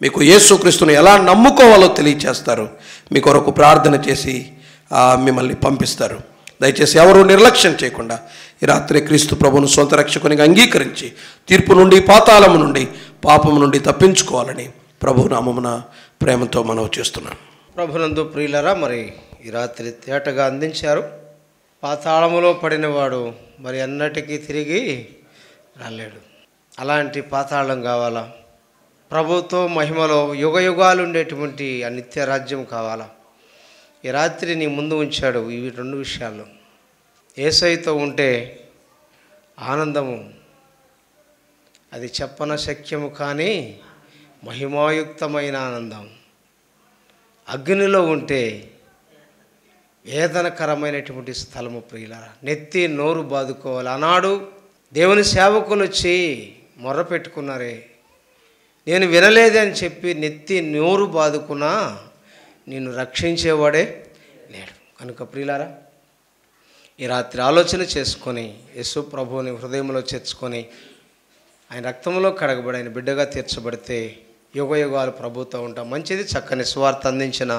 మీకు యేసుక్రీస్తుని ఎలా నమ్ముకోవాలో తెలియచేస్తారు. మీ కొరకు ప్రార్థన చేసి మిమ్మల్ని పంపిస్తారు. దయచేసి ఎవరు నిర్లక్ష్యం చేయకుండా ఈ రాత్రి క్రీస్తు ప్రభువును సొంత రక్షకునిగా అంగీకరించి తీర్పు నుండి, పాతాళము నుండి, పాపము నుండి తప్పించుకోవాలని ప్రభు నామమున ప్రేమతో మనవి చేస్తున్నాను. ప్రభునందు ప్రియులరా, మరి ఈ రాత్రి తేటగా అందించారు. పాతాళములో పడినవాడు మరి అన్నటికీ తిరిగి రాలేడు. అలాంటి పాతాళం కావాలా? ప్రభుతో మహిమలో యుగ యుగాలు ఉండేటువంటి ఆ నిత్య రాజ్యం కావాలా? ఈ రాత్రి నీ ముందు ఉంచాడు ఇవి రెండు విషయాలు. యేసయ్యతో ఉంటే ఆనందము అది చెప్పన శక్యము కానీ మహిమాయుక్తమైన ఆనందం. అగ్నిలో ఉంటే వేదనకరమైనటువంటి స్థలము ప్రియులారా. నెత్తి నోరు బాదుకోవాలి. ఆనాడు దేవుని సేవకులు వచ్చి మొర్ర పెట్టుకున్నారే, నేను వినలేదని చెప్పి నెత్తి నోరు బాదుకున్నా నిన్ను రక్షించేవాడే లేడు. కనుక ప్రియులారా, ఈ రాత్రి ఆలోచన చేసుకొని యేసు ప్రభువుని హృదయంలో చేర్చుకొని ఆయన రక్తంలో కడగబడి ఆయన బిడ్డగా తీర్చబడితే యుగ యుగాలు ప్రభుతో ఉంటాం. మంచిది. చక్కని సువార్త అందించిన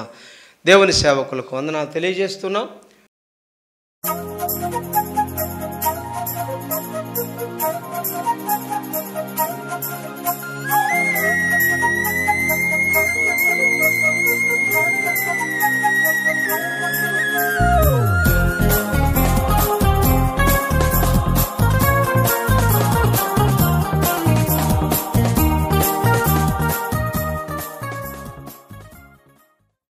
దేవుని సేవకులకు వందనాలు తెలియజేస్తున్నాం.